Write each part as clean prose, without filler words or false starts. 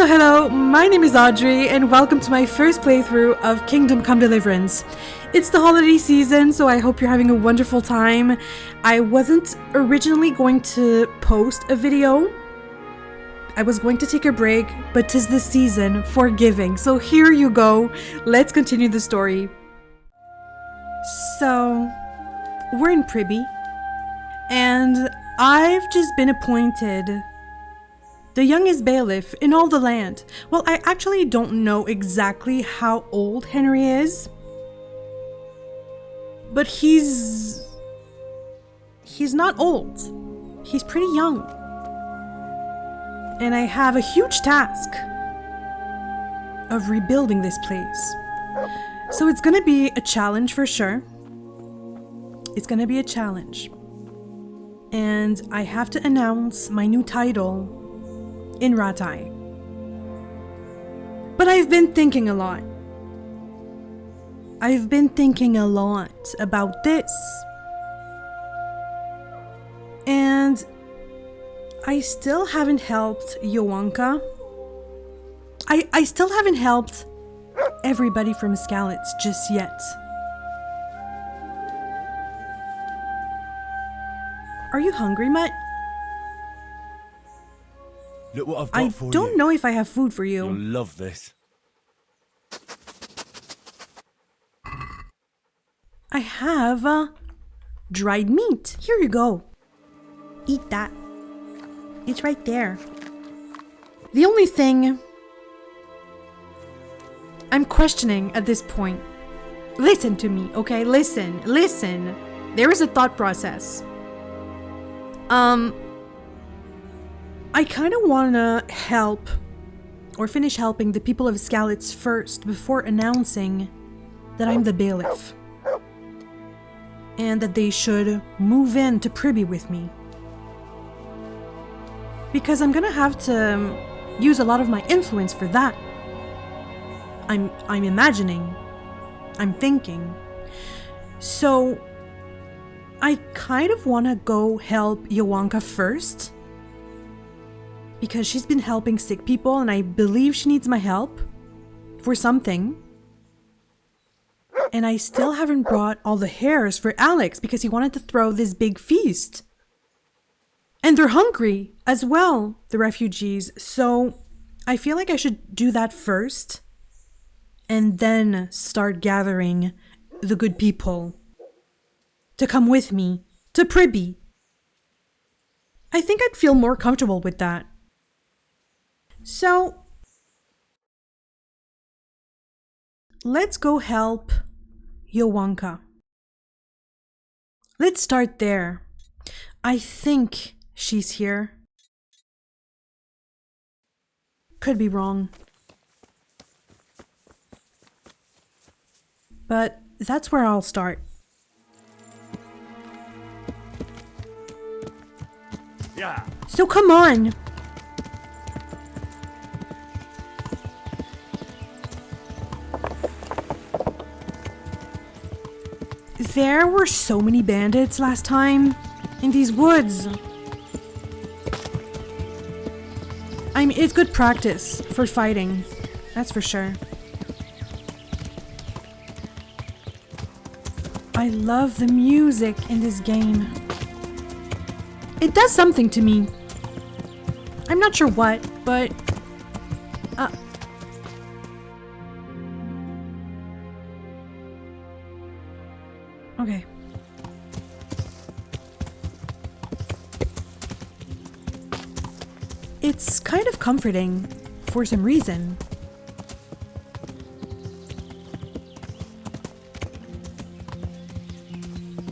Hello, my name is Audrey and welcome to my first playthrough of Kingdom Come Deliverance. It's the holiday season, so I hope you're having a wonderful time. I wasn't originally going to post a video. I was going to take a break, but 'tis the season for giving, so here you go. Let's continue the story. So, we're in Pribby, and I've just been appointed the youngest bailiff in all the land. Well, I actually don't know exactly how old Henry is, but he's not old. He's pretty young. And I have a huge task of rebuilding this place. So it's gonna be a challenge for sure. It's gonna be a challenge. And I have to announce my new title in Ratai. But I've been thinking a lot. I've been thinking a lot about this. And I still haven't helped Yanka. I still haven't helped everybody from Skalitz just yet. Are you hungry, Mutt? Look what I've got I for you. don't know if I have food for you. You'll love this. I have dried meat. Here you go. Eat that. It's right there. The only thing I'm questioning at this point. Listen to me, okay? Listen. There is a thought process. I kind of want to help or finish helping the people of Skalitz first before announcing that I'm the bailiff and that they should move in to Pribby with me, because I'm gonna have to use a lot of my influence for that. I'm imagining, I'm thinking. So I kind of want to go help Yanka first, because she's been helping sick people and I believe she needs my help for something. And I still haven't brought all the hares for Alex because he wanted to throw this big feast. And they're hungry as well, the refugees. So I feel like I should do that first and then start gathering the good people to come with me to Pribby. I think I'd feel more comfortable with that. So, let's go help Yanka. Let's start there. I think she's here. Could be wrong. But that's where I'll start. Yeah. So come on. There were so many bandits last time in these woods. I mean, it's good practice for fighting, that's for sure. I love the music in this game. It does something to me. I'm not sure what, but okay. It's kind of comforting for some reason.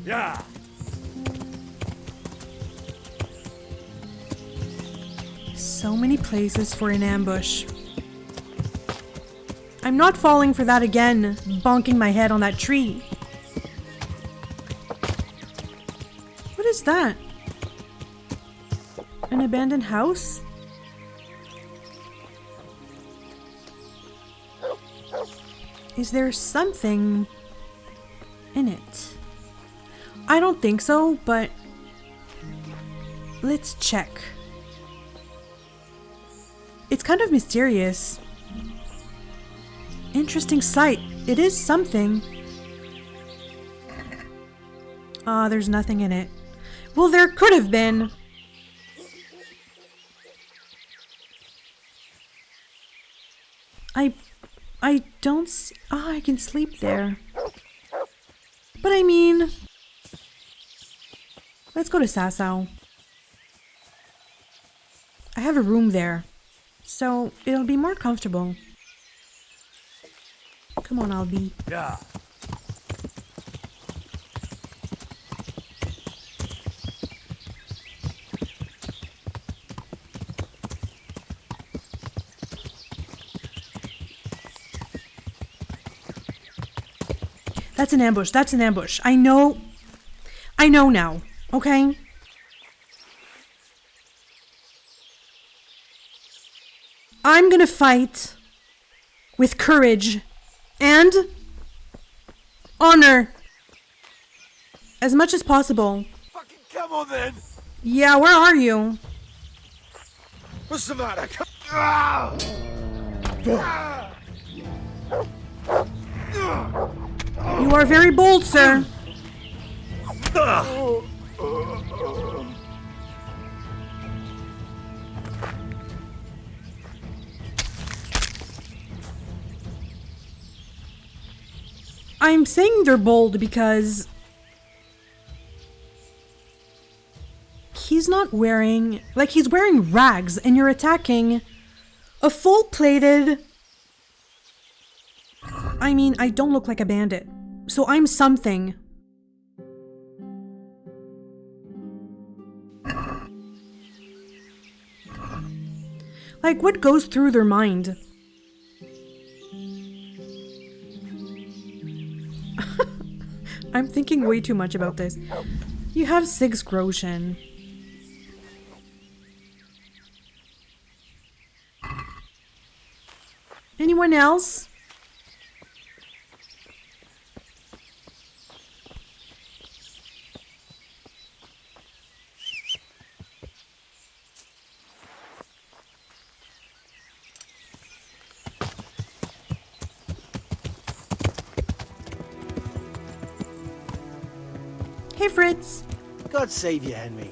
Yeah. So many places for an ambush. I'm not falling for that again, bonking my head on that tree. What is that? An abandoned house? Is there something in it? I don't think so, but let's check. It's kind of mysterious. Interesting sight. It is something. Ah, there's nothing in it. Well, there could have been. I don't see. Ah, I can sleep there. But I mean, let's go to Sassau. I have a room there, so it'll be more comfortable. Come on, Albie. Yeah. That's an ambush. That's an ambush. I know now. Okay? I'm gonna fight with courage and honor as much as possible. Fucking come on then. Yeah, where are you? What's the matter? Ah! You are very bold, sir. I'm saying they're bold because he's not wearing, like, he's wearing rags and you're attacking a full-plated. I mean, I don't look like a bandit, so I'm something. Like, what goes through their mind? I'm thinking way too much about this. You have 6 groschen. Anyone else? Hey, Fritz. God save you, Henry.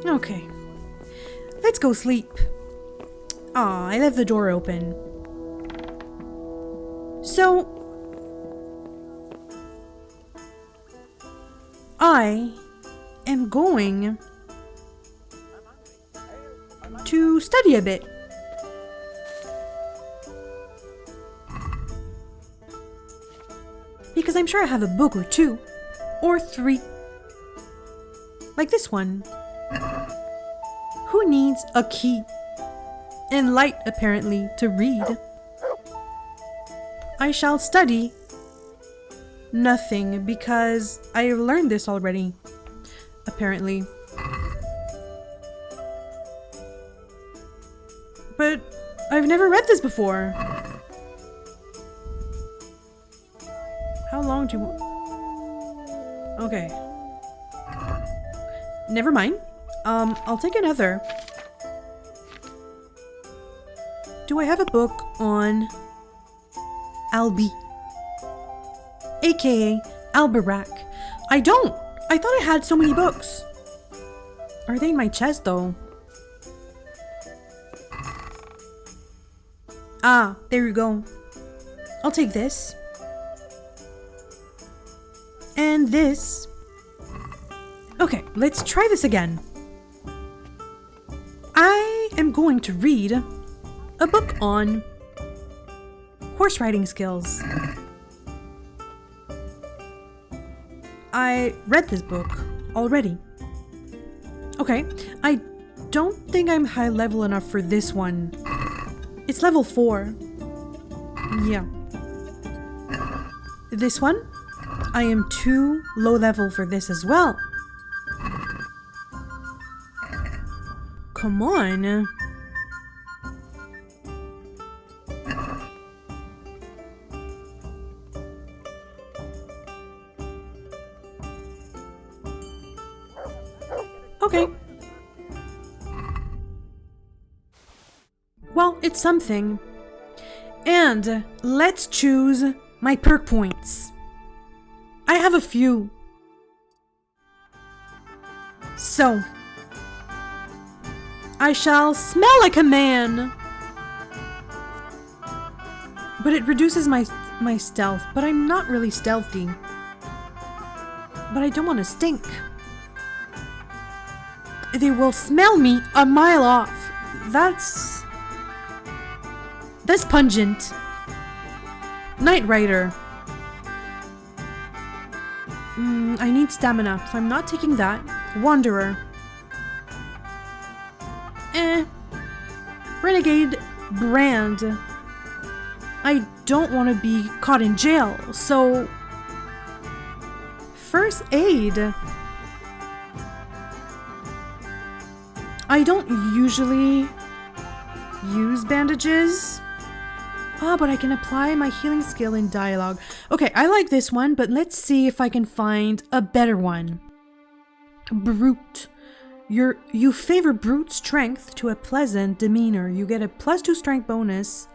Okay. Let's go sleep. Aw, I left the door open. So, I am going to study a bit. Because I'm sure I have a book or 2 or 3. Like this one. Who needs a key and light apparently to read? I shall study nothing because I learned this already, apparently. But I've never read this before. How long do... Okay. Never mind. I'll take another. Do I have a book on Albie? AKA Alberac. I don't! I thought I had so many books. Are they in my chest though? Ah, there you go. I'll take this. And this. Okay, let's try this again. I am going to read a book on horse riding skills. I read this book already. Okay, I don't think I'm high level enough for this one. It's level 4. Yeah. This one, I am too low level for this as well. Come on. Okay. Well, it's something. And let's choose my perk points. I have a few. So, I shall smell like a man. But it reduces my stealth, but I'm not really stealthy. But I don't want to stink. They will smell me a mile off. That's pungent. Night Rider. I need stamina, so I'm not taking that. Wanderer. Renegade Brand. I don't want to be caught in jail, so... First aid. I don't usually use bandages. But I can apply my healing skill in dialogue. Okay, I like this one, but let's see if I can find a better one. Brute. You favor brute strength to a pleasant demeanor. You get a +2 strength bonus.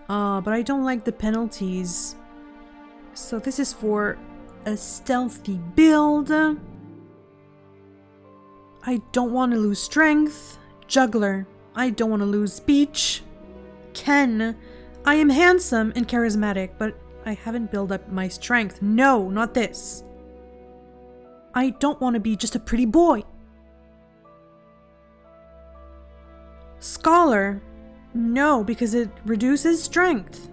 But I don't like the penalties. So this is for a stealthy build. I don't want to lose strength. Juggler. I don't want to lose speech. Ken. I am handsome and charismatic, but I haven't built up my strength. No, not this. I don't want to be just a pretty boy. Scholar. No, because it reduces strength.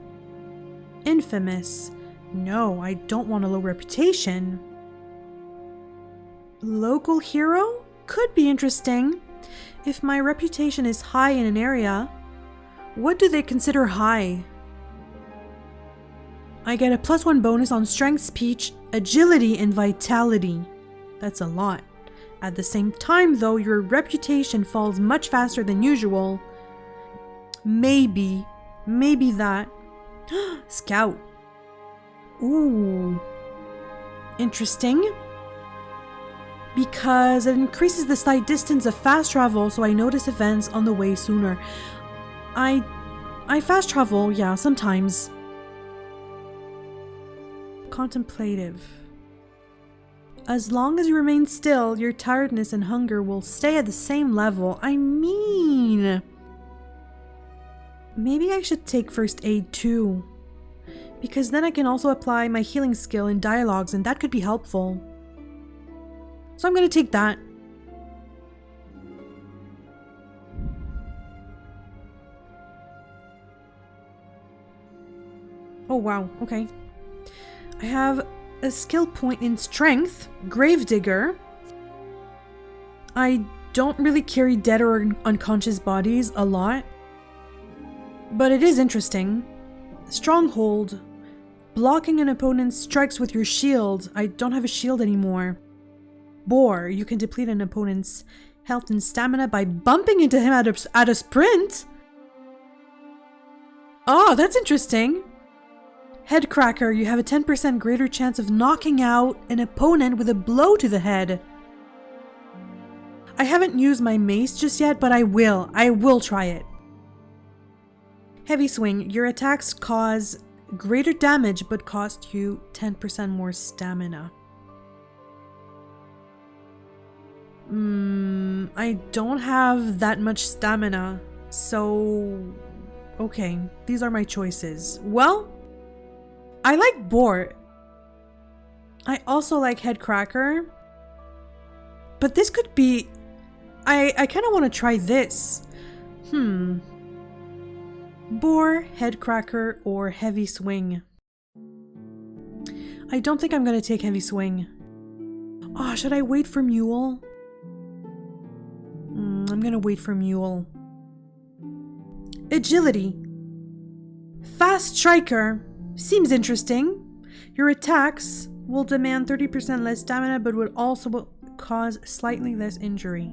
Infamous. No, I don't want a low reputation. Local hero? Could be interesting. If my reputation is high in an area, what do they consider high? I get a +1 bonus on strength, speech, agility, and vitality. That's a lot. At the same time, though, your reputation falls much faster than usual. Maybe that. Scout. Ooh. Interesting. Because it increases the slight distance of fast travel, so I notice events on the way sooner. I fast travel, yeah, sometimes. Contemplative. As long as you remain still, your tiredness and hunger will stay at the same level. I mean... Maybe I should take first aid too. Because then I can also apply my healing skill in dialogues, and that could be helpful. So I'm gonna take that. Oh wow, okay. I have a skill point in strength, Gravedigger. I don't really carry dead or unconscious bodies a lot, but it is interesting. Stronghold, blocking an opponent's strikes with your shield. I don't have a shield anymore. Bore, you can deplete an opponent's health and stamina by bumping into him at a sprint. Oh, that's interesting. Headcracker, you have a 10% greater chance of knocking out an opponent with a blow to the head. I haven't used my mace just yet, but I will. I will try it. Heavy swing, your attacks cause greater damage but cost you 10% more stamina. I don't have that much stamina, so... Okay, these are my choices. Well, I like Boar. I also like Headcracker. But this could be... I kind of want to try this. Boar, Headcracker, or Heavy Swing. I don't think I'm going to take Heavy Swing. Oh, should I wait for Mule? I'm going to wait for Mule. Agility. Fast Striker. Seems interesting. Your attacks will demand 30% less stamina, but would also cause slightly less injury.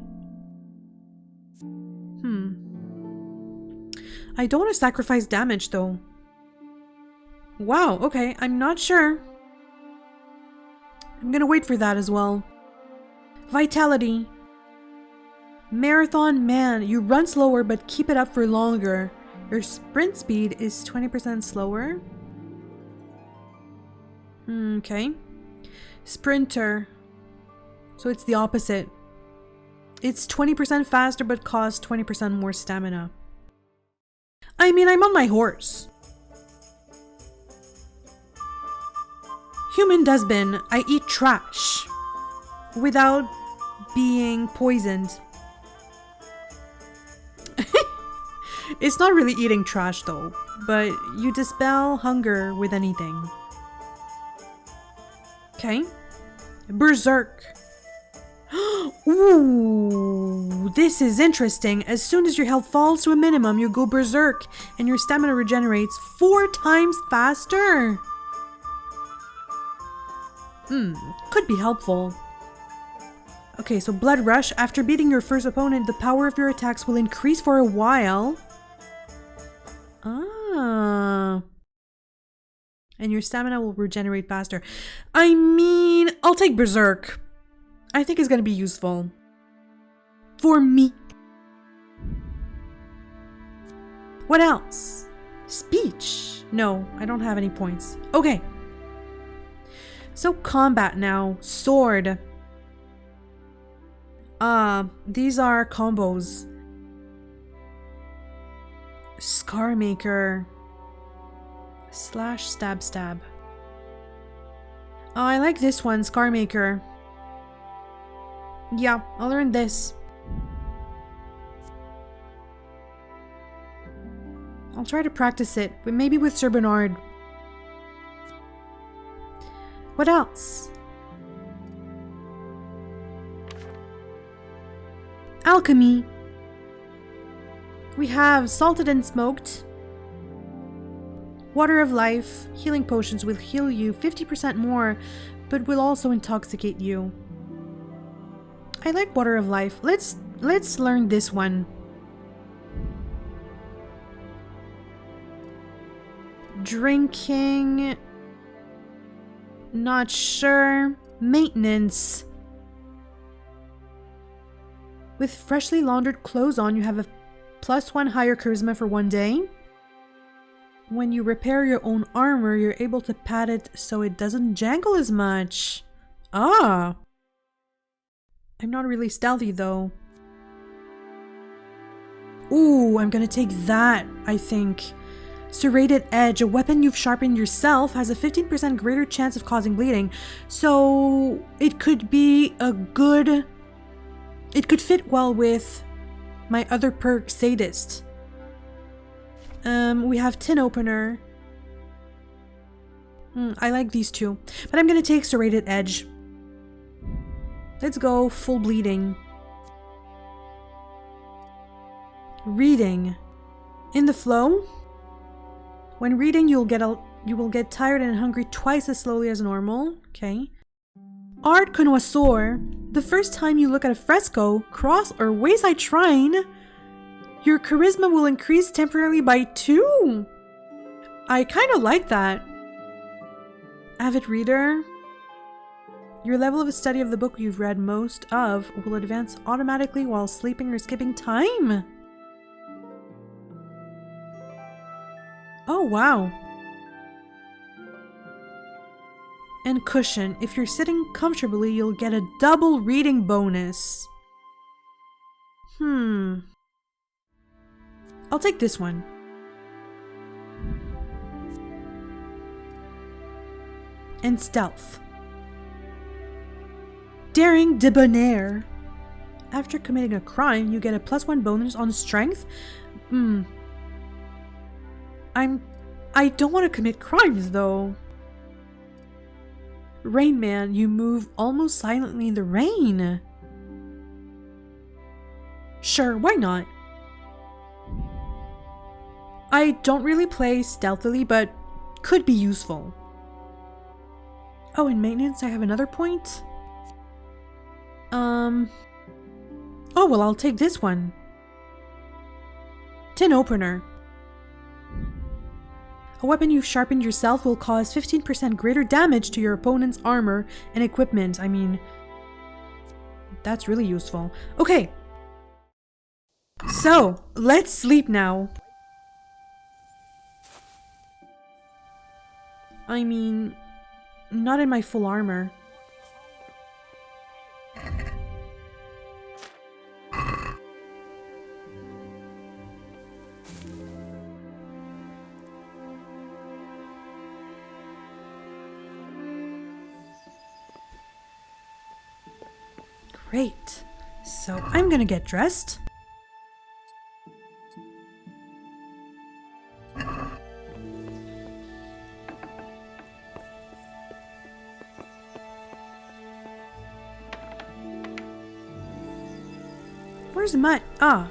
I don't want to sacrifice damage though. Wow, okay, I'm not sure. I'm gonna wait for that as well. Vitality. Marathon man, you run slower but keep it up for longer. Your sprint speed is 20% slower. Okay. Sprinter. So it's the opposite. It's 20% faster but costs 20% more stamina. I mean, I'm on my horse. Human dustbin. I eat trash without being poisoned. It's not really eating trash though, but you dispel hunger with anything. Okay. Berserk. Ooh, this is interesting. As soon as your health falls to a minimum, you go berserk and your stamina regenerates 4 times faster. Could be helpful. Okay, so Blood Rush. After beating your first opponent, the power of your attacks will increase for a while. Ah. And your stamina will regenerate faster. I mean, I'll take Berserk. I think it's gonna be useful. For me. What else? Speech. No, I don't have any points. Okay. So combat now. Sword. These are combos. Scar Maker. Slash stab stab. Oh, I like this one, Scar Maker. Yeah, I'll learn this. I'll try to practice it, but maybe with Sir Bernard. What else? Alchemy. We have salted and smoked. Water of life. Healing potions will heal you 50% more, but will also intoxicate you. I like water of life. Let's learn this one. Drinking. Not sure. Maintenance. With freshly laundered clothes on, you have a +1 higher charisma for 1 day. When you repair your own armor, you're able to pad it so it doesn't jangle as much. Ah! I'm not really stealthy though. Ooh, I'm gonna take that, I think. Serrated Edge, a weapon you've sharpened yourself, has a 15% greater chance of causing bleeding. So it could be a good... It could fit well with my other perk, Sadist. We have Tin Opener. I like these two. But I'm gonna take Serrated Edge. Let's go full bleeding. Reading. In the flow. When reading, you will get tired and hungry twice as slowly as normal. Okay. Art Connoisseur. The first time you look at a fresco, cross, or wayside shrine, your charisma will increase temporarily by 2. I kind of like that. Avid Reader. Your level of study of the book you've read most of will advance automatically while sleeping or skipping time. Oh, wow. And Cushion. If you're sitting comfortably, you'll get a double reading bonus. I'll take this one. And Stealth. Daring Debonair. After committing a crime, you get a +1 bonus on Strength. I don't want to commit crimes though. Rain Man, you move almost silently in the rain. Sure, why not? I don't really play stealthily, but could be useful. Oh, in maintenance I have another point? Oh, well, I'll take this one. Tin Opener. A weapon you've sharpened yourself will cause 15% greater damage to your opponent's armor and equipment. I mean, that's really useful. Okay, So, let's sleep now. I mean, not in my full armor. Great. So I'm gonna get dressed. Where's Mutt? Ah.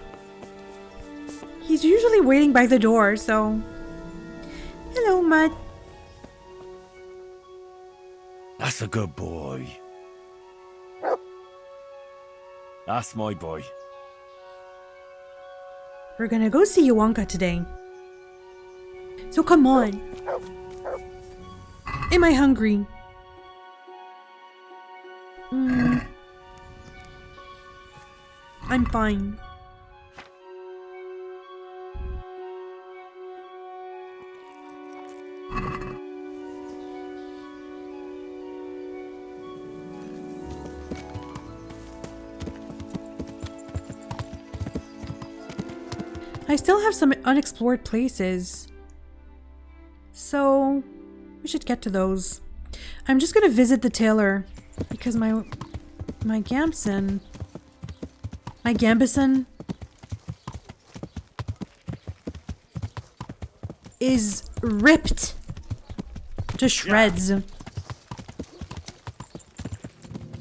He's usually waiting by the door, so... Hello, Mutt. That's a good boy. That's my boy. We're gonna go see Yanka today. So come on. Am I hungry? I'm fine. I still have some unexplored places, so we should get to those. I'm just gonna visit the tailor because my Gambison is ripped to shreds.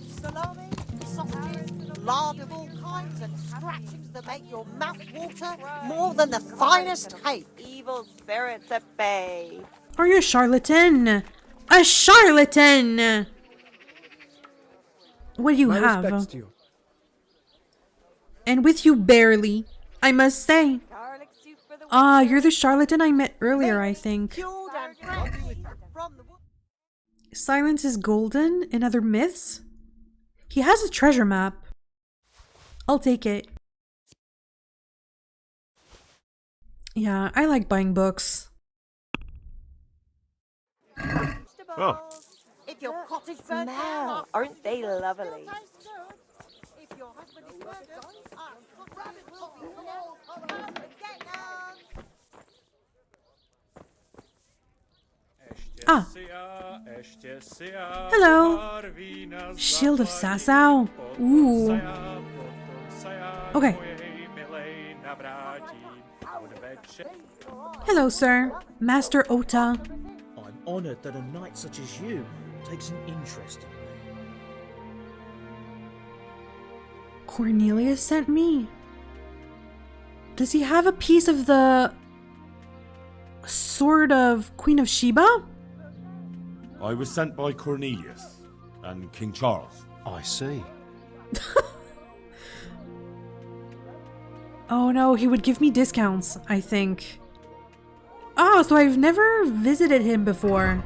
Salami, sausages, lard of all kinds, and scratchings that make your mouth water more than the finest cake. Evil spirits at bay. Are you a charlatan? A charlatan! What do you My have? respects to you. And with you barely, I must say. Garlic soup for the Ah, you're the charlatan I met earlier, I think. Cured and brandy from the wood. Silence is golden in other myths. He has a treasure map. I'll take it. Yeah, I like buying books. Oh. If your cottage smell. Aren't they lovely? If your husband is murdered, rabbit will be called Ah. Hello. Shield of Sassau. Ooh. Okay. Hello, sir. Master Ota. I'm honoured that a knight such as you takes an interest in me. Cornelius sent me. Does he have a piece of the sword of Queen of Sheba? I was sent by Cornelius and King Charles. I see. Oh no, he would give me discounts, I think. Oh, so I've never visited him before.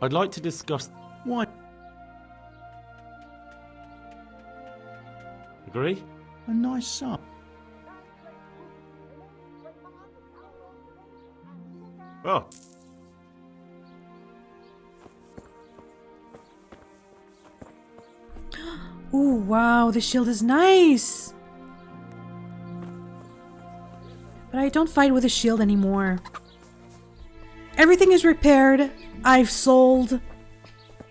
I'd like to discuss... Why? Agree? A nice son. Oh. Ooh, wow, the shield is nice. But I don't fight with a shield anymore. Everything is repaired. I've sold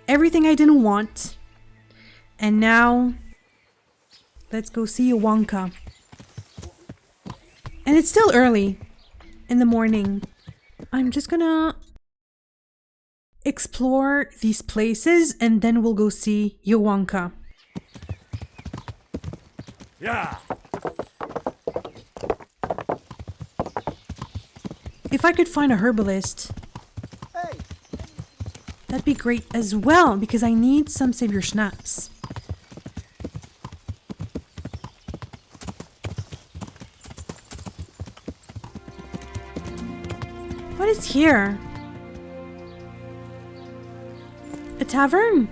everything I didn't want. And now, let's go see Yanka. And it's still early in the morning. I'm just gonna explore these places and then we'll go see Yanka. Yeah. If I could find a herbalist, that'd be great as well because I need some savior schnapps. What is here? A tavern?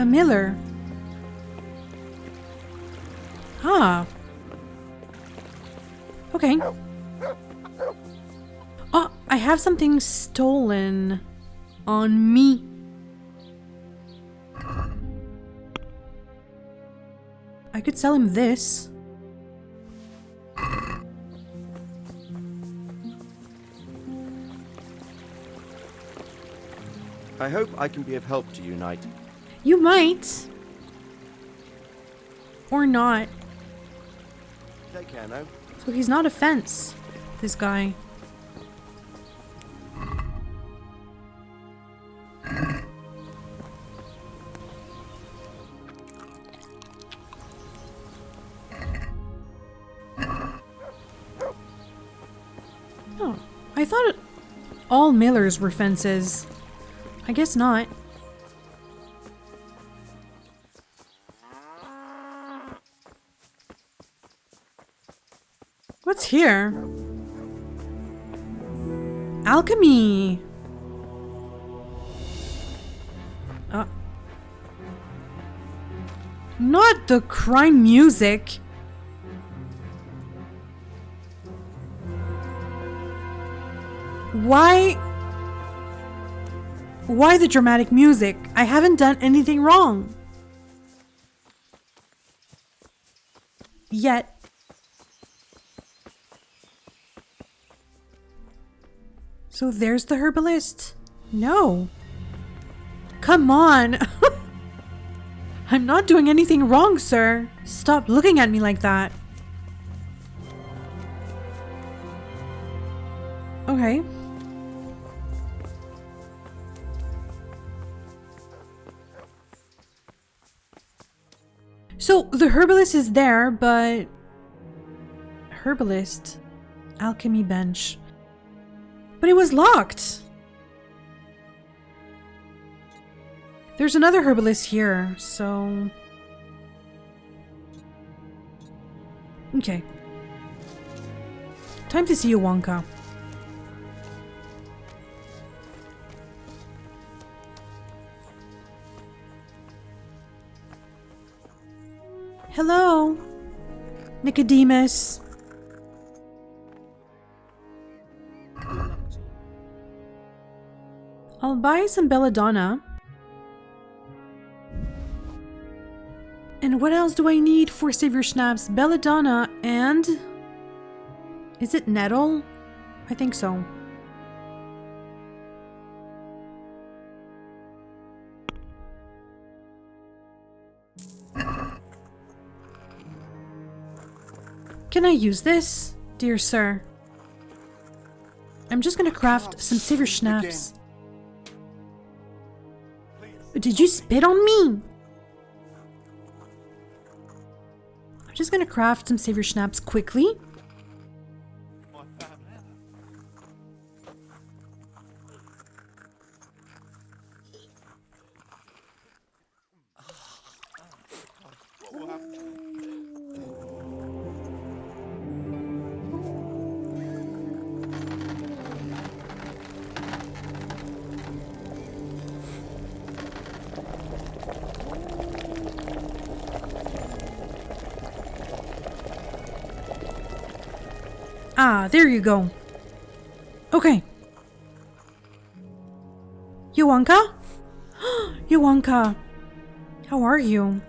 A miller. Ah. Okay. Oh, I have something stolen on me. I could sell him this. I hope I can be of help to you, Knight. You might. Or not. Take care now. So he's not a fence, this guy. Oh, I thought all millers were fences. I guess not. What's here? Alchemy! Not the crime music! Why the dramatic music? I haven't done anything wrong. Yet. So there's the herbalist. No. Come on. I'm not doing anything wrong, sir. Stop looking at me like that. Okay. So the herbalist is there, but herbalist, alchemy bench. But it was locked. There's another herbalist here, so... Okay. Time to see you, Yanka. Hello, Nicodemus. I'll buy some belladonna. And what else do I need for Savior Schnapps? Belladonna and... Is it nettle? I think so. Can I use this, dear sir? I'm just gonna craft some Savior Schnapps. Did you spit on me? I'm just gonna craft some Savior Schnapps quickly. Ah, there you go. Okay. Yanka? Yanka, how are you?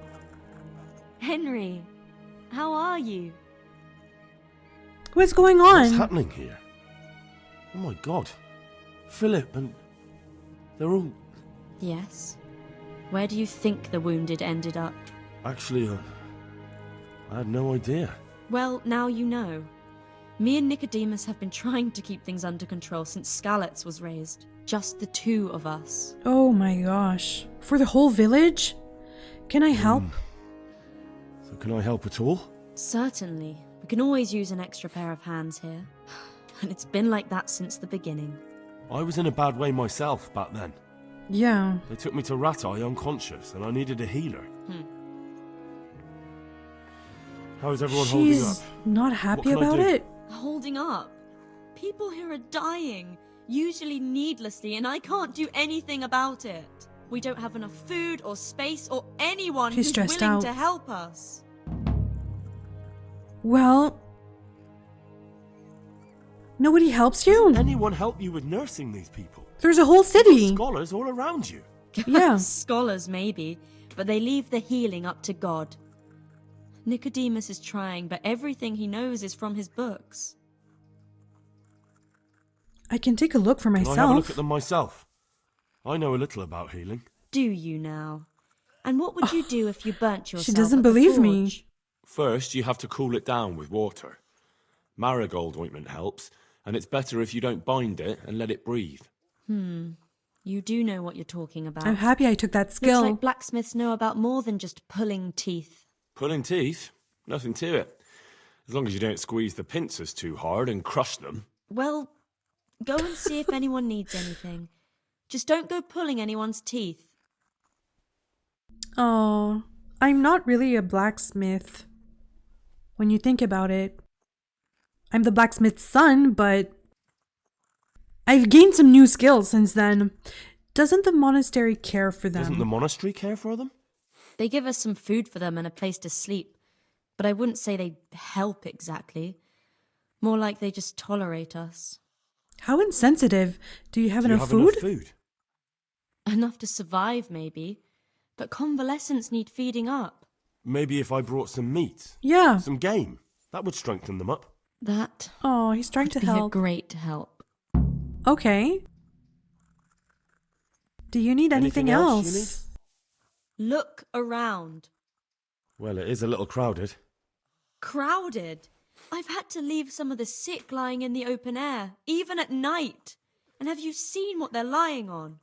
Henry, how are you? What's going on? What's happening here? Oh my god. Philip and... they're all... Yes. Where do you think the wounded ended up? Actually, I had no idea. Well, now you know. Me and Nicodemus have been trying to keep things under control since Skalitz was raised. Just the two of us. Oh my gosh. For the whole village? Can I help? So can I help at all? Certainly. We can always use an extra pair of hands here. And it's been like that since the beginning. I was in a bad way myself back then. Yeah. They took me to Ratai unconscious and I needed a healer. How is everyone holding up? She's not happy What can I about do? it. Holding up? People here are dying, usually needlessly, and I can't do anything about it. We don't have enough food or space or anyone She's who's stressed willing out. to help us. Well, nobody helps you? Anyone help you with nursing these people? There's a whole city. Scholars all around you. Yeah. Scholars, maybe, but they leave the healing up to God. Nicodemus is trying, but everything he knows is from his books. I can take a look for Can I have a look myself. at them myself? I know a little about healing. Do you now? And what would you do if you burnt yourself? She doesn't at the believe me. forge? First, you have to cool it down with water. Marigold ointment helps, and it's better if you don't bind it and let it breathe. You do know what you're talking about. I'm happy I took that Looks skill. like blacksmiths know about more than just pulling teeth. Pulling teeth? Nothing to it. As long as you don't squeeze the pincers too hard and crush them. Well, go and see if anyone needs anything. Just don't go pulling anyone's teeth. Oh, I'm not really a blacksmith. When you think about it, I'm the blacksmith's son, but I've gained some new skills since then. Doesn't the monastery care for them? Doesn't the monastery care for them? They give us some food for them and a place to sleep, but I wouldn't say they help exactly. More like they just tolerate us. How insensitive. Do you have Do you enough have food? enough food? Enough to survive, maybe, but convalescents need feeding up. Maybe if I brought some meat, Yeah. some game, that would strengthen them up. That Oh, he's trying would to be a help. great help. Okay. Do you need anything else you else? Look around. Well, it is a little crowded. Crowded. I've had to leave some of the sick lying in the open air, even at night. And have you seen what they're lying on?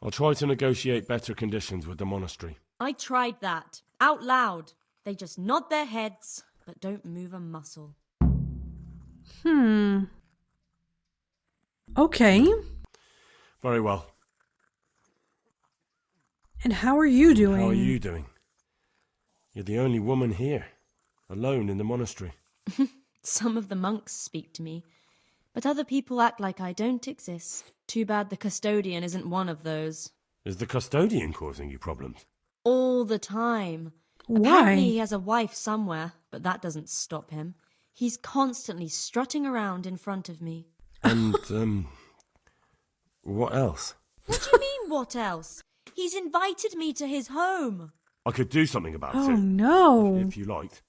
I'll try to negotiate better conditions with the monastery. I tried that, out loud. They just nod their heads, but don't move a muscle. Okay. Very well. And how are you doing? How are you doing? You're the only woman here, alone in the monastery. Some of the monks speak to me, but other people act like I don't exist. Too bad the custodian isn't one of those. Is the custodian causing you problems? All the time. Why? Apparently he has a wife somewhere, but that doesn't stop him. He's constantly strutting around in front of me. And, what else? What do you mean, what else? He's invited me to his home. I could do something about Oh it, no. if you liked.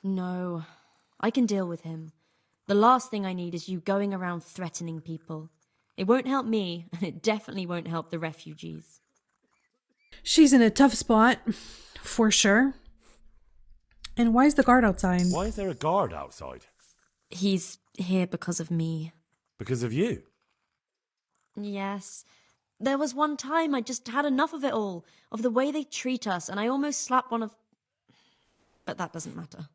No, I can deal with him. The last thing I need is you going around threatening people. It won't help me, and it definitely won't help the refugees. She's in a tough spot, for sure. And why is the guard outside? Why is there a guard outside? He's here because of me. Because of you. Yes. There was one time I just had enough of it all, of the way they treat us, and I almost slapped one of... But that doesn't matter.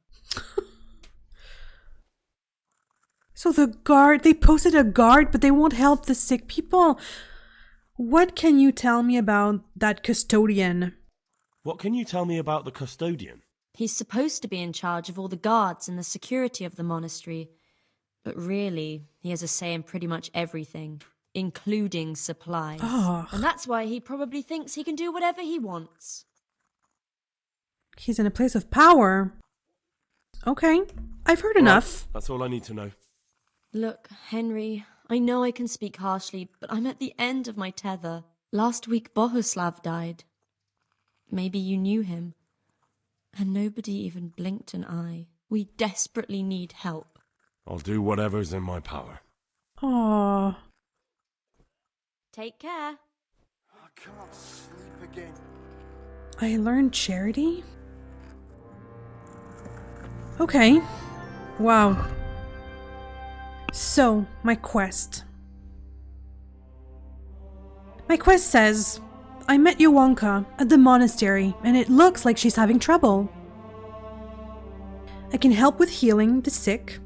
So they posted a guard, but they won't help the sick people. What can you tell me about that custodian? What can you tell me about the custodian? He's supposed to be in charge of all the guards and the security of the monastery. But really, he has a say in pretty much everything, including supplies. Oh. And that's why he probably thinks he can do whatever he wants. He's in a place of power. Okay, I've heard enough. That's all I need to know. Look, Henry, I know I can speak harshly, but I'm at the end of my tether. Last week, Bohuslav died. Maybe you knew him. And nobody even blinked an eye. We desperately need help. I'll do whatever's in my power. Aww. Take care. I can't sleep again. I learned charity? Okay. Wow. So, my quest. My quest says, I met Yanka at the monastery and it looks like she's having trouble. I can help with healing the sick.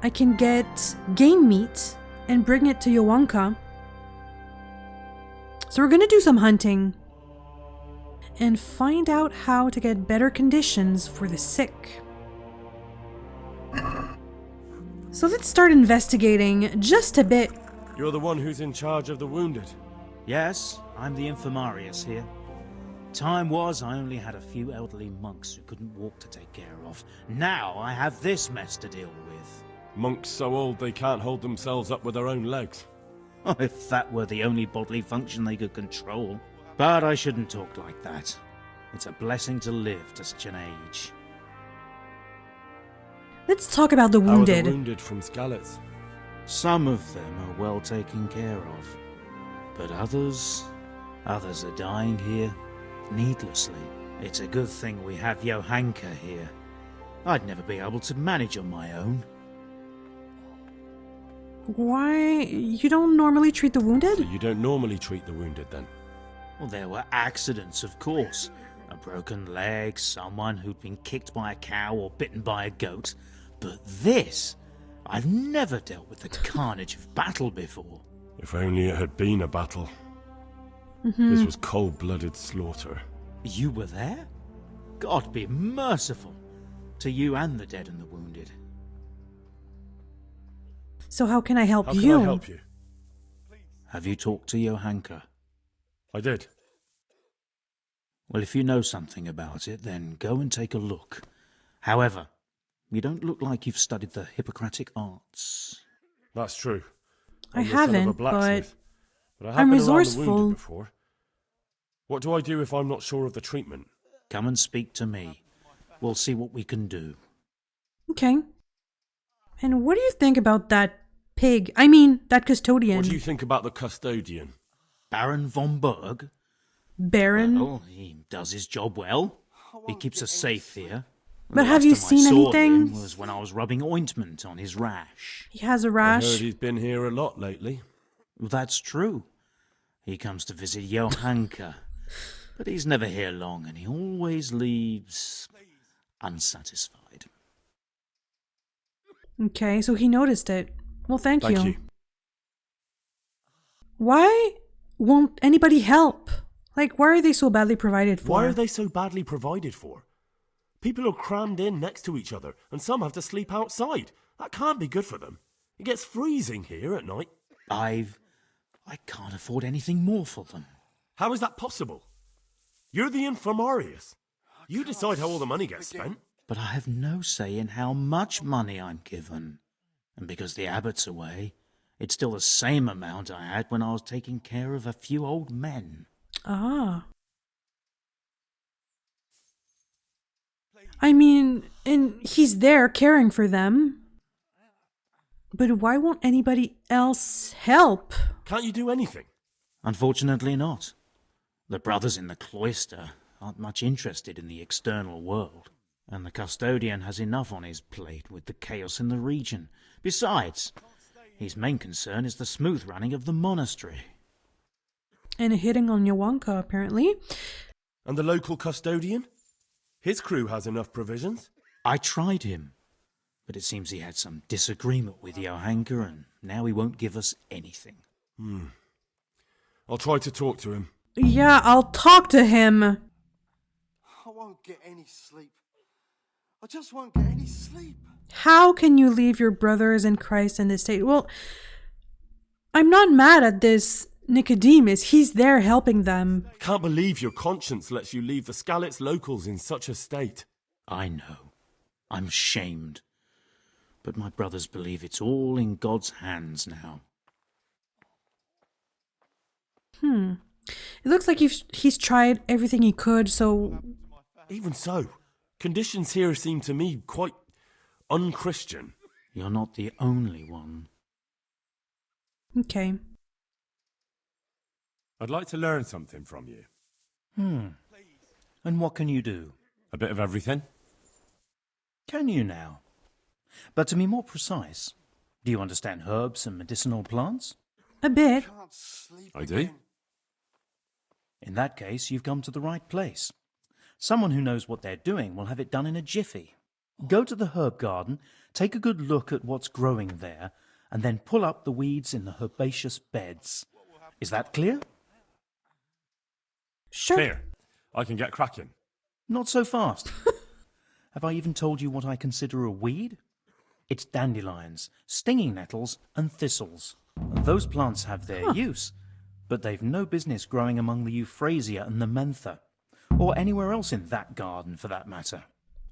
I can get game meat and bring it to Yanka. So we're gonna do some hunting and find out how to get better conditions for the sick. So let's start investigating just a bit You're the one who's in charge of the wounded. Yes, I'm the infirmarius here. Time was I only had a few elderly monks who couldn't walk to take care of. Now I have this mess to deal with. Monks so old they can't hold themselves up with their own legs. Oh, if that were the only bodily function they could control. But I shouldn't talk like that. It's a blessing to live to such an age. Let's talk about the How are wounded. the wounded from Skalitz? Some of them are well taken care of. But others are dying here needlessly. It's a good thing we have Yanka here. I'd never be able to manage on my own. Why? You don't normally treat the wounded? So you don't normally treat the wounded then? Well, there were accidents, of course. A broken leg, someone who'd been kicked by a cow or bitten by a goat. But this, I've never dealt with the carnage of battle before. If only it had been a battle. This was cold-blooded slaughter. You were there? God be merciful to you and the dead and the wounded. So how can I help How you? can I help you? Have you talked to Yanka? I did. Well, if you know something about it, then go and take a look. However, you don't look like you've studied the Hippocratic arts. That's true. I I'm the son of a haven't, blacksmith, but I have I'm been around the resourceful. wounded before. What do I do if I'm not sure of the treatment? Come and speak to me. We'll see what we can do. Okay. And what do you think about that pig? I mean, that custodian. What do you think about the custodian? Baron von Berg? Baron? Well, he does his job well. He keeps us safe here. But The have last you time I seen saw anything? him was when I was rubbing ointment on his rash. He has a I rash. heard he's been here a lot lately. Well, that's true. He comes to visit Yanka, but he's never here long, and he always leaves unsatisfied. Okay, so he noticed it. Well, thank Thank you. you. Why won't anybody help? Like, why are they so badly provided for? Why are they so badly provided for? People are crammed in next to each other, and some have to sleep outside. That can't be good for them. It gets freezing here at night. I can't afford anything more for them. How is that possible? You're the infirmarius. You decide how all the money gets spent. But I have no say in how much money I'm given. And because the abbot's away, it's still the same amount I had when I was taking care of a few old men. Ah. I mean, and he's there caring for them. But why won't anybody else help? Can't you do anything? Unfortunately not. The brothers in the cloister aren't much interested in the external world, and the custodian has enough on his plate with the chaos in the region. Besides, his main concern is the smooth running of the monastery. And hitting on Yanka, apparently. And the local custodian? His crew has enough provisions. I tried him, but it seems he had some disagreement with Yanka, and now he won't give us anything. I'll try to talk to him. Yeah, I'll talk to him. I won't get any sleep. I just won't get any sleep. How can you leave your brothers in Christ in this state? Well, I'm not mad at this Nicodemus. He's there helping them. I can't believe your conscience lets you leave the Skalitz locals in such a state. I know. I'm ashamed. But my brothers believe it's all in God's hands now. It looks like he's tried everything he could, so... Even so, conditions here seem to me quite unchristian. You're not the only one. Okay. I'd like to learn something from you. And what can you do? A bit of everything. Can you now? But to be more precise, do you understand herbs and medicinal plants? A bit. Can't sleep I do. again. In that case, you've come to the right place. Someone who knows what they're doing will have it done in a jiffy. Go to the herb garden, take a good look at what's growing there, and then pull up the weeds in the herbaceous beds. Is that clear? Sure. Clear. I can get cracking. Not so fast. Have I even told you what I consider a weed? It's dandelions, stinging nettles, and thistles. Those plants have their use, but they've no business growing among the euphrasia and the mentha, or anywhere else in that garden for that matter.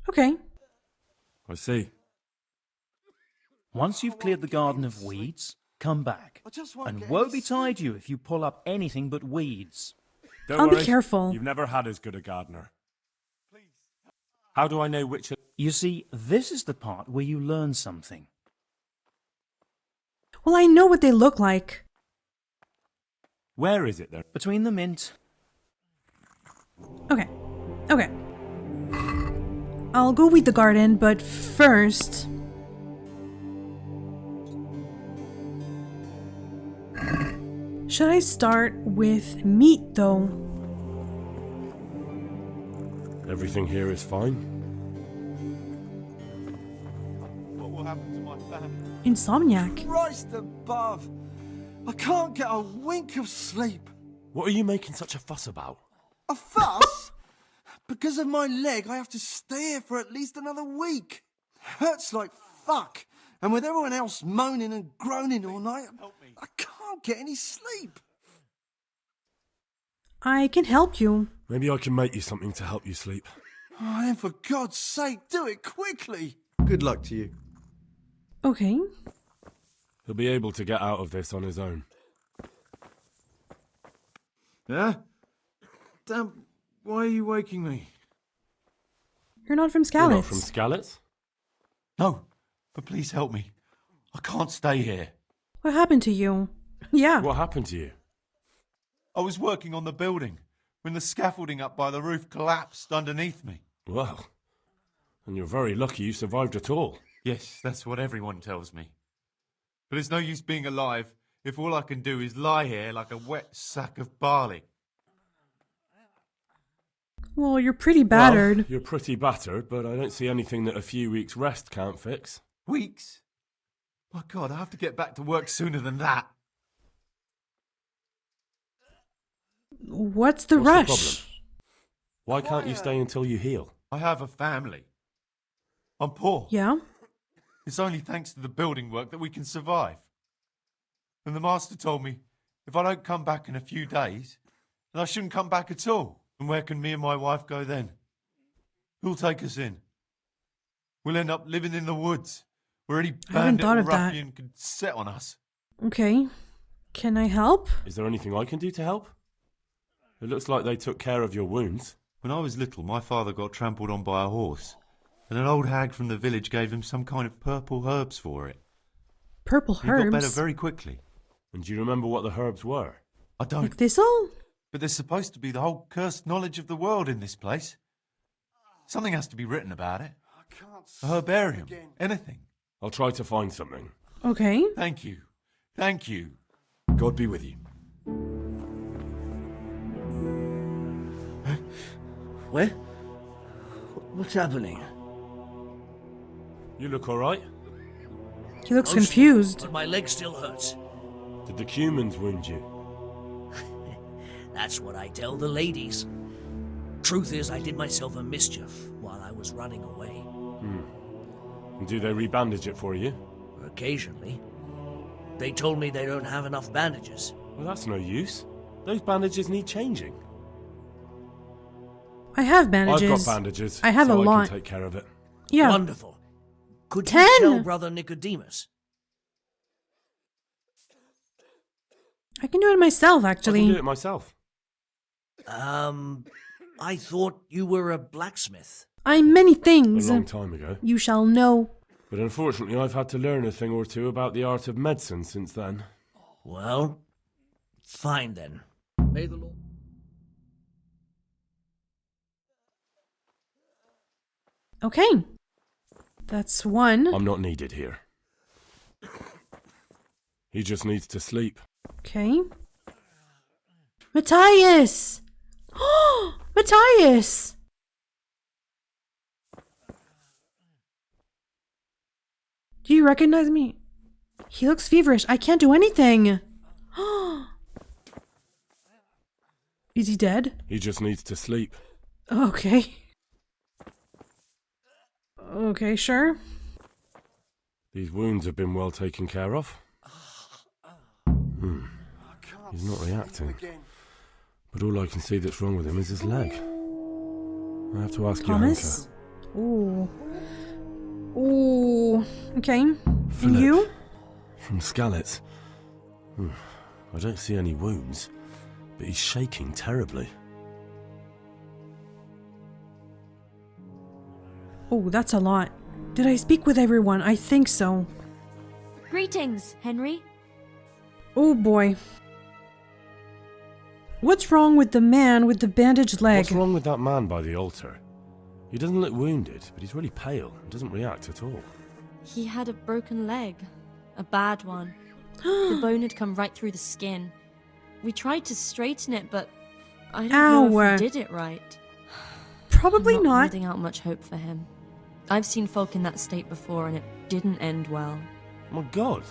Okay. I see. Once you've cleared the garden of weeds, come back. I just won't And get woe any betide sleep. you if you pull up anything but weeds. Don't I'll be worry. careful. You've never had as good a gardener. How do I know which... You see, this is the part where you learn something. Well, I know what they look like. Where is it then? Between the mint... Okay. Okay. I'll go weed the garden, but first... Should I start with meat, though? Everything here is fine. What will happen to my family? Insomniac. Christ above! I can't get a wink of sleep. What are you making such a fuss about? A fuss? Because of my leg, I have to stay here for at least another week. Hurts like fuck. And with everyone else moaning and groaning all night, I can't get any sleep. I can help you. Maybe I can make you something to help you sleep. Oh, then for God's sake, do it quickly. Good luck to you. Okay. He'll be able to get out of this on his own. Yeah? Damn, why are you waking me? You're not from You're Skalitz. not from Skalitz? No, but please help me. I can't stay here. What happened to you? Yeah. What happened to you? I was working on the building when the scaffolding up by the roof collapsed underneath me. Well, and you're very lucky you survived at all. Yes, that's what everyone tells me. But it's no use being alive if all I can do is lie here like a wet sack of barley. Well, you're pretty battered. Well, you're pretty battered, but I don't see anything that a few weeks' rest can't fix. Weeks? My God, I have to get back to work sooner than that. What's the What's rush? the problem? Why can't you stay until you heal? I have a family. I'm poor. Yeah? It's only thanks to the building work that we can survive. And the master told me if I don't come back in a few days, then I shouldn't come back at all. And where can me and my wife go then? Who'll take us in? We'll end up living in the woods, where any I haven't bandit thought or of that. ruffian could set on us. Okay. Can I help? Is there anything I can do to help? It looks like they took care of your wounds. When I was little, my father got trampled on by a horse, and an old hag from the village gave him some kind of purple herbs for it. Purple He got better herbs? very quickly. And do you remember what the herbs were? I don't. Like thistle? But there's supposed to be the whole cursed knowledge of the world in this place. Something has to be written about it. I can't A sleep herbarium. again. Anything. I'll try to find something. Okay. Thank you. Thank you. God be with you. Where? What's happening? You look all right? He looks Mostly, confused. But my leg still hurts. Did the humans wound you? That's what I tell the ladies. Truth is, I did myself a mischief while I was running away. And do they rebandage it for you? Occasionally. They told me they don't have enough bandages. Well, that's no use. Those bandages need changing. I have bandages. I've got bandages. I have so a lot. I can take care of it. Yeah. Wonderful. Could 10. you tell Brother Nicodemus? I can do it myself, I actually. can do it myself. I thought you were a blacksmith. I'm many A things. long time ago. You shall know. But unfortunately, I've had to learn a thing or two about the art of medicine since then. Well, fine then. May the Lord... Okay. That's one. I'm not needed here. He just needs to sleep. Okay. Matthias! Oh, Matthias! Do you recognize me? He looks feverish. I can't do anything. Is he dead? He just needs to sleep. Okay. Okay, sure. These wounds have been well taken care of. He's not reacting. But all I can see that's wrong with him is his leg. I have to ask Thomas? Yanka. Ooh. Ooh. Okay. And Philip. you? From Skalitz. I don't see any wounds, but he's shaking terribly. Oh, that's a lot. Did I speak with everyone? I think so. Greetings, Henry. Oh boy. What's wrong with the man with the bandaged leg? What's wrong with that man by the altar? He doesn't look wounded, but he's really pale and doesn't react at all. He had a broken leg. A bad one. The bone had come right through the skin. We tried to straighten it, but I don't know if we did it right. Probably I'm not. holding out much hope for him. I've seen folk in that state before, and it didn't end well. My God,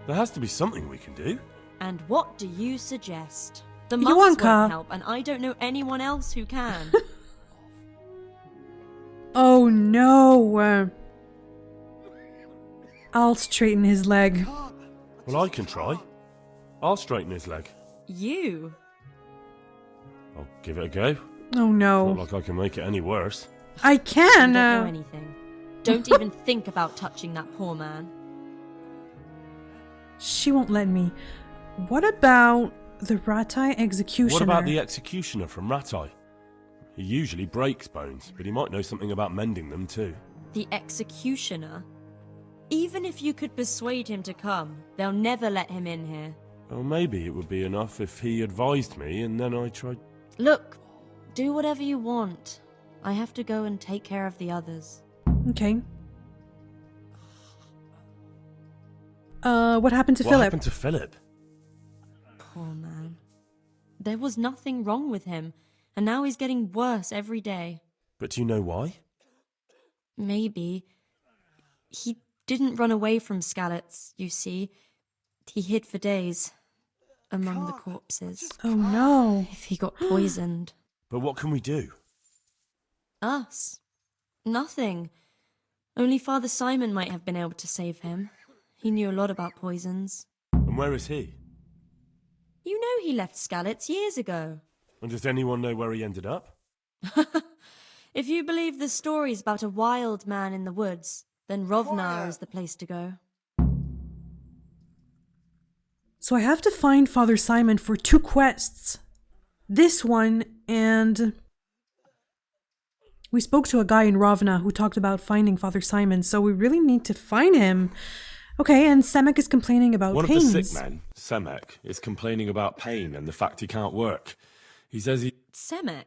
there has to be something we can do. And what do you suggest? The monks Yanka. won't help, and I don't know anyone else who can. Oh no. I'll straighten his leg. Well, I can try. I'll straighten his leg. You? I'll give it a go. Oh no. Not like I can make it any worse. I can. You don't know anything. Don't even think about touching that poor man. She won't let me. What about the Ratai executioner? What about the executioner from Ratai? He usually breaks bones, but he might know something about mending them too. The executioner? Even if you could persuade him to come, they'll never let him in here. Well, maybe it would be enough if he advised me and then I tried... Look, do whatever you want. I have to go and take care of the others. Okay. What happened to Philip? What happened to Philip? Poor man. There was nothing wrong with him, and now he's getting worse every day. But do you know why? Maybe. He didn't run away from Skalitz, you see. He hid for days among the corpses. Oh no. If he got poisoned. But what can we do? Us? Nothing. Only Father Simon might have been able to save him. He knew a lot about poisons. And where is he? You know he left Skalitz years ago. And does anyone know where he ended up? If you believe the stories about a wild man in the woods, then Rovnar is the place to go. So I have to find Father Simon for 2 quests. This one and... We spoke to a guy in Rovna who talked about finding Father Simon, so we really need to find him. Okay, and Semek is complaining about One pains. of the sick men, Semek, is complaining about pain and the fact he can't work. He says he... Semek?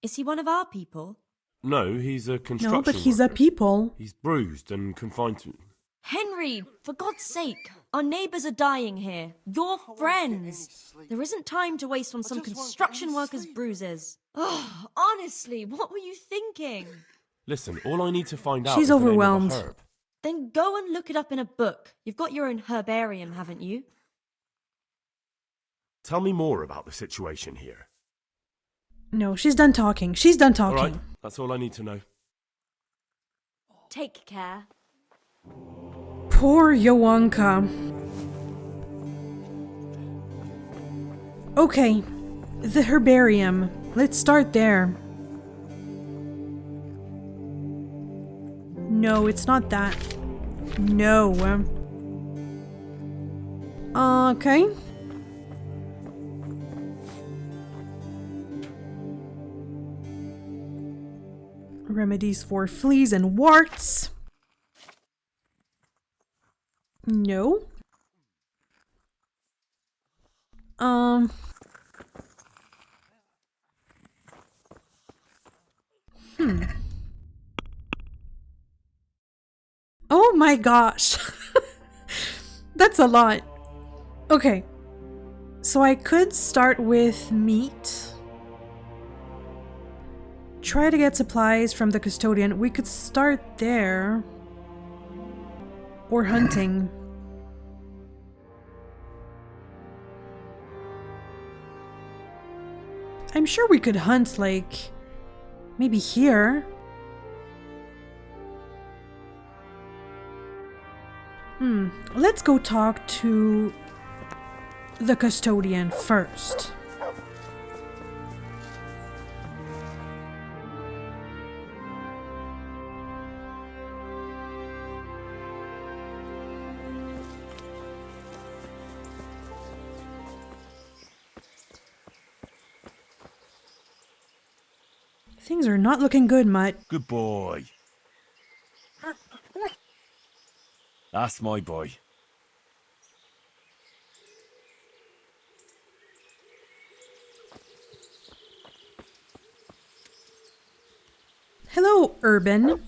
Is he one of our people? No, he's a construction No, but he's a worker. people. He's bruised and confined to... Henry, for God's sake, our neighbours are dying here. Your friends. There isn't time to waste on some construction workers' bruises. Oh, honestly, what were you thinking? Listen, all I need to find out She's is the name of a overwhelmed. herb. Then go and look it up in a book. You've got your own herbarium, haven't you? Tell me more about the situation here. No, she's done talking. She's done talking. All right, that's all I need to know. Take care. Poor Yanka. Okay, the herbarium. Let's start there. No, it's not that. No. Okay. Remedies for fleas and warts. No. Oh my gosh. That's a lot. Okay. So I could start with meat. Try to get supplies from the custodian. We could start there. Or hunting. I'm sure we could hunt, like, maybe here. Let's go talk to the custodian first. Things are not looking good, Mutt. Good boy. That's my boy. Hello, Urban.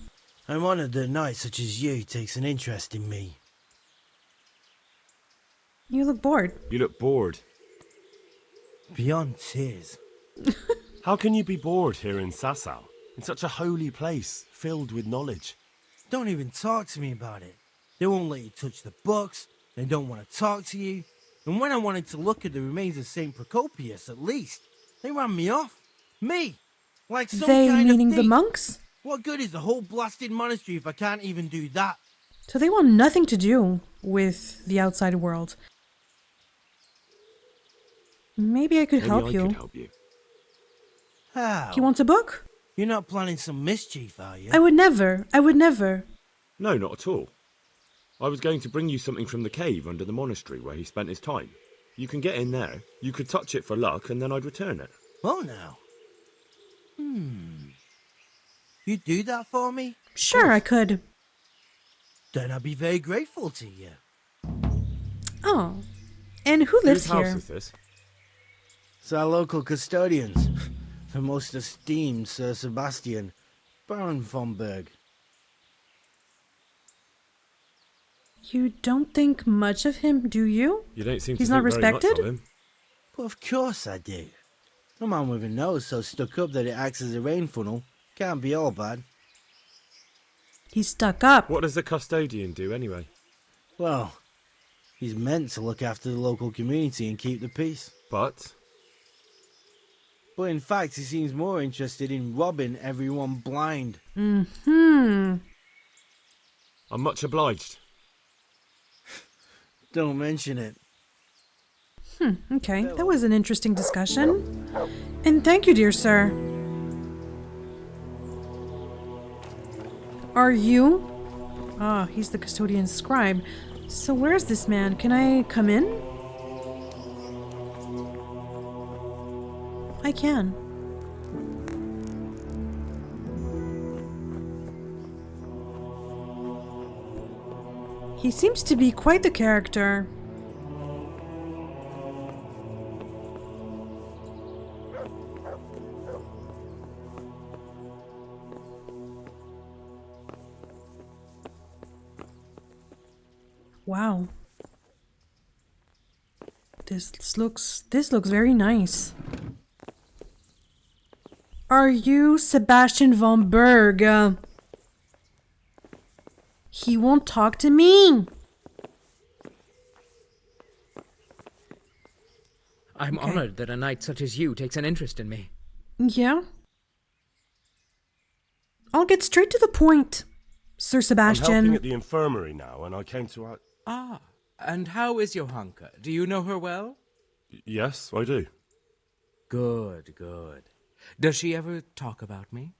I'm honoured that a knight such as you takes an interest in me. You look bored. You look bored. Beyond tears. How can you be bored here in Sassau? In such a holy place, filled with knowledge. Don't even talk to me about it. They won't let you touch the books. They don't want to talk to you. And when I wanted to look at the remains of St. Procopius, at least, they ran me off. Me! Like some They kind meaning of the thief. monks? What good is the whole blasted monastery if I can't even do that? So they want nothing to do with the outside world. Maybe I could Maybe help I you. could help you. How? You want a book? You're not planning some mischief, are you? I would never. I would never. No, not at all. I was going to bring you something from the cave under the monastery where he spent his time. You can get in there, you could touch it for luck, and then I'd return it. Oh, now. You'd do that for me? Sure, I could. Then I'd be very grateful to you. Oh. And who lives Whose house here? is this? It's our local custodians. The most esteemed Sir Sebastian, Baron von Berg. You don't think much of him, do you? You don't seem He's to not think very respected? much of him. But of course I do. A man with a nose so stuck up that it acts as a rain funnel can't be all bad. He's stuck up. What does the custodian do anyway? Well, he's meant to look after the local community and keep the peace. But But in fact, he seems more interested in robbing everyone blind. I'm much obliged. Don't mention it. Okay, that was an interesting discussion. And thank you, dear sir. Are you? Ah, he's the custodian's scribe. So where's this man? Can I come in? I can. He seems to be quite the character. Wow. This looks very nice. Are you Sebastian von Berg? He won't talk to me. I'm Okay. honored that a knight such as you takes an interest in me. Yeah. I'll get straight to the point, Sir I'm Sebastian. helping at the infirmary now, and I came to... Ah, and how is Johanka? Do you know her well? Yes, I do. Good, good. Does she ever talk about me?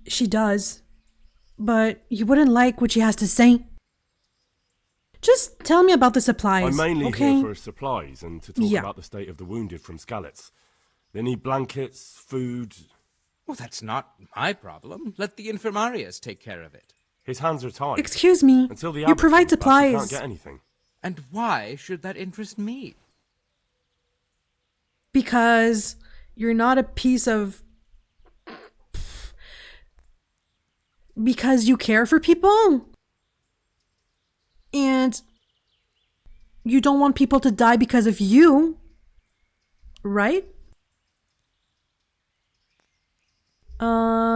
She does. But you wouldn't like what she has to say. Just tell me about the supplies. I'm mainly okay? here for supplies and to talk Yeah. about the state of the wounded from Skalitz. They need blankets, food... Well, that's not my problem. Let the infirmarius take care of it. His hands are tied. Excuse me. Until the You abbot provide comes back, he supplies. can't get anything. And why should that interest me? Because you're not a piece of... Because you care for people. And you don't want people to die because of you. Right?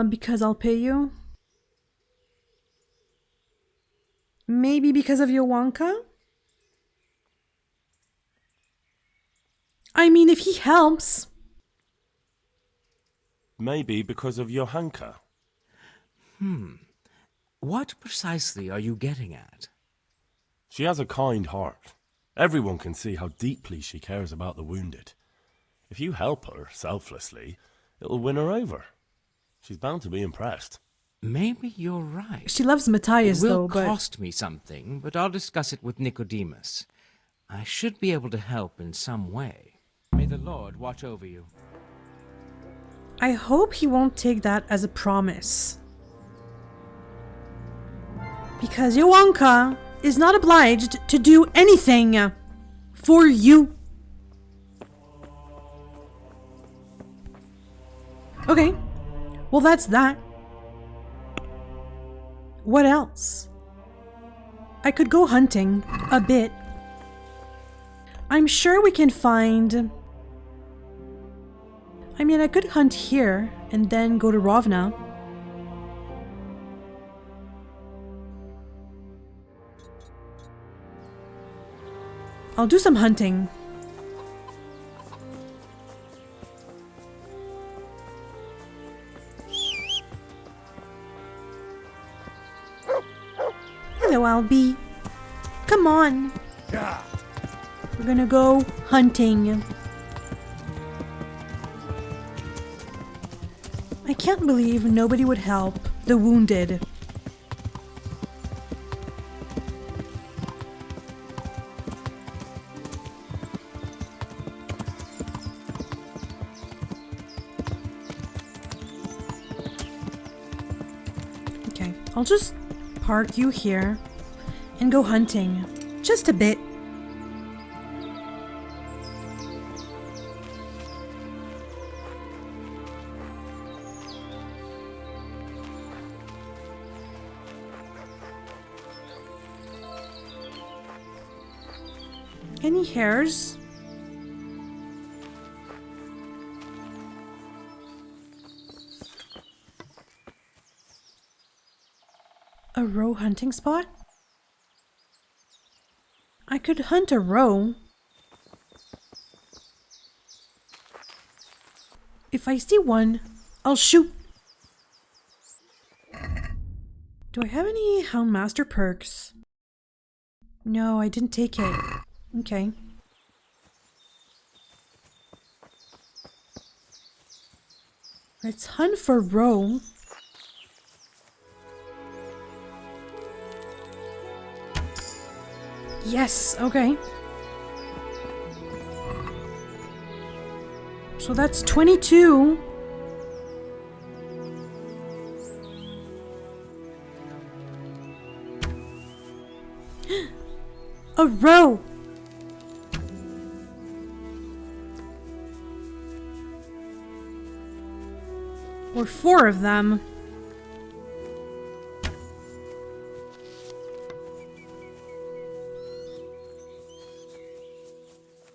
Because I'll pay you. Maybe because of your Yanka? I mean, if he helps. Maybe because of Johanka. What precisely are you getting at? She has a kind heart. Everyone can see how deeply she cares about the wounded. If you help her selflessly, it'll win her over. She's bound to be impressed. Maybe you're right. She loves Matthias, It though, will but... cost me something, but I'll discuss it with Nicodemus. I should be able to help in some way. May the Lord watch over you. I hope he won't take that as a promise. Because Yanka is not obliged to do anything for you. Okay, well that's that. What else? I could go hunting a bit. I'm sure we can find... I mean, I could hunt here and then go to Rovna. I'll do some hunting. Hello, Albie. Come on. We're gonna go hunting. I can't believe nobody would help the wounded. Okay, I'll just park you here and go hunting. Just a bit. Any hares? A roe hunting spot? I could hunt a roe. If I see one, I'll shoot. Do I have any Houndmaster perks? No, I didn't take it. Okay. Let's hunt for roe. Yes, okay. So that's 22. A roe. Or 4 of them.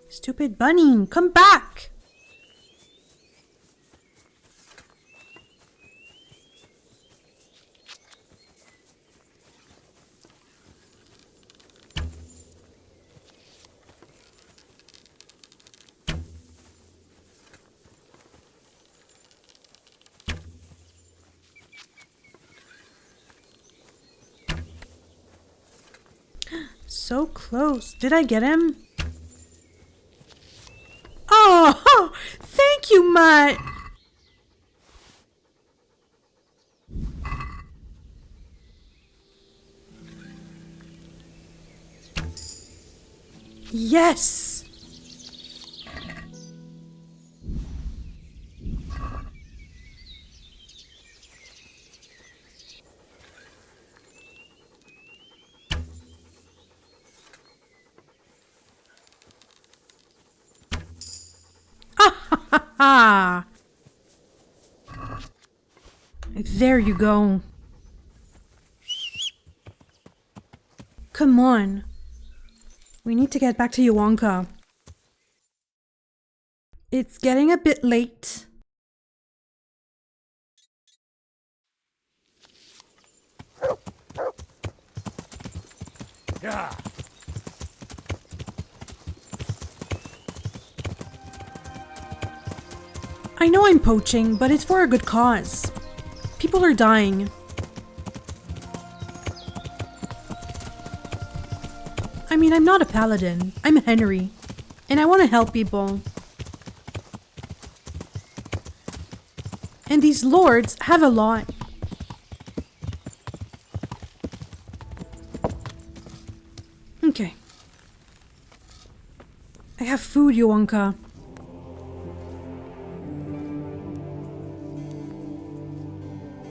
Stupid bunny, come back! So close. Did I get him? Oh, thank you, Mutt. Yes. Ah, there you go. Come on. We need to get back to Yanka. It's getting a bit late. Yeah. I know I'm poaching, but it's for a good cause. People are dying. I mean, I'm not a paladin. I'm Henry. And I want to help people. And these lords have a lot. Okay. I have food, Yanka.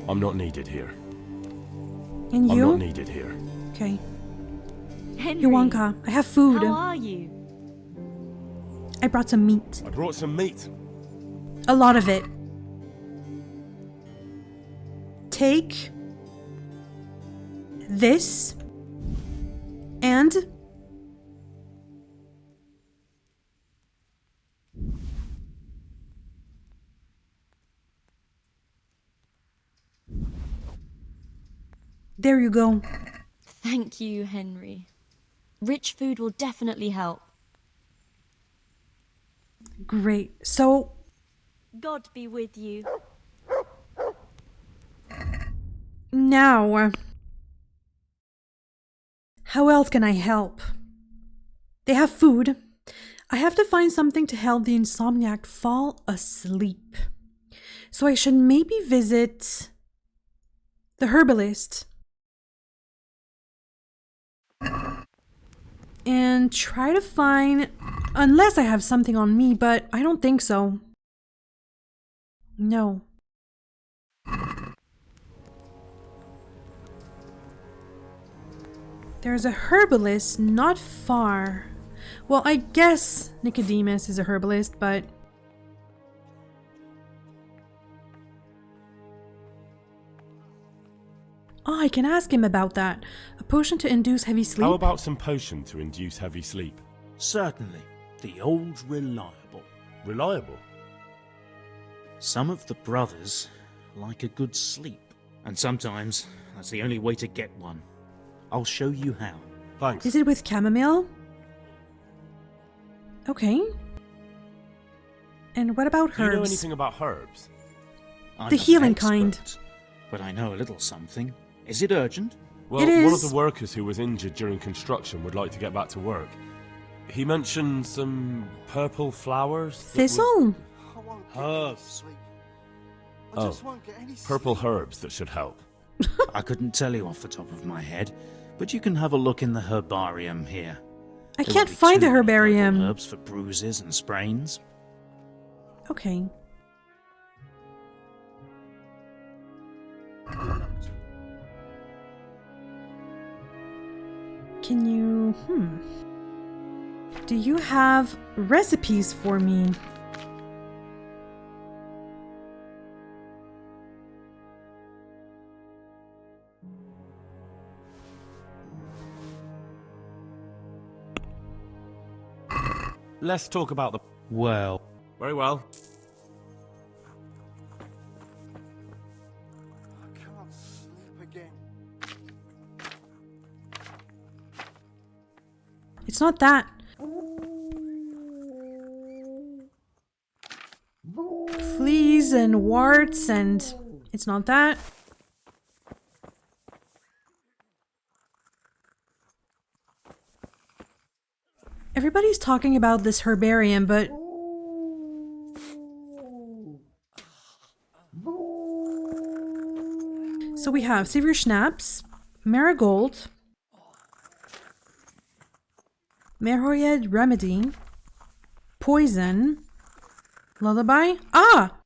I'm not needed here. And I'm you? not needed here. Okay. Henry, Yanka, I have food. how are you? I brought some meat. I brought some meat. A lot of it. Take this and there you go. Thank you, Henry. Rich food will definitely help. Great. So, God be with you. now, how else can I help? They have food. I have to find something to help the insomniac fall asleep. So I should maybe visit the herbalist and try to find, unless I have something on me, but I don't think so. No. There's a herbalist not far. Well, I guess Nicodemus is a herbalist, but... Oh, I can ask him about that. A potion to induce heavy sleep? How about some potion to induce heavy sleep? Certainly. The old reliable. Reliable? Some of the brothers like a good sleep. And sometimes that's the only way to get one. I'll show you how. Thanks. Is it with chamomile? Okay. And what about herbs? Do you know anything about herbs? I'm The not healing an expert, kind. But I know a little something. Is it urgent? Well, It one of is. the workers who was injured during construction would like to get back to work. He mentioned some purple flowers. that would- Thistle? I won't get any Herbs. sleep. I Oh, just won't get any purple sleep. herbs that should help. I couldn't tell you off the top of my head, but you can have a look in the herbarium here. I There can't won't be find too the many purple herbarium. Herbs for bruises and sprains. Okay. Can you... Do you have recipes for me? Let's talk about the... Well, Very well. I can't sleep again. It's not that. Fleas and warts and... It's not that. Everybody's talking about this herbarium, but... So we have Savory Schnapps, Marigold, Meroyed Remedy, Poison, Lullaby. Ah!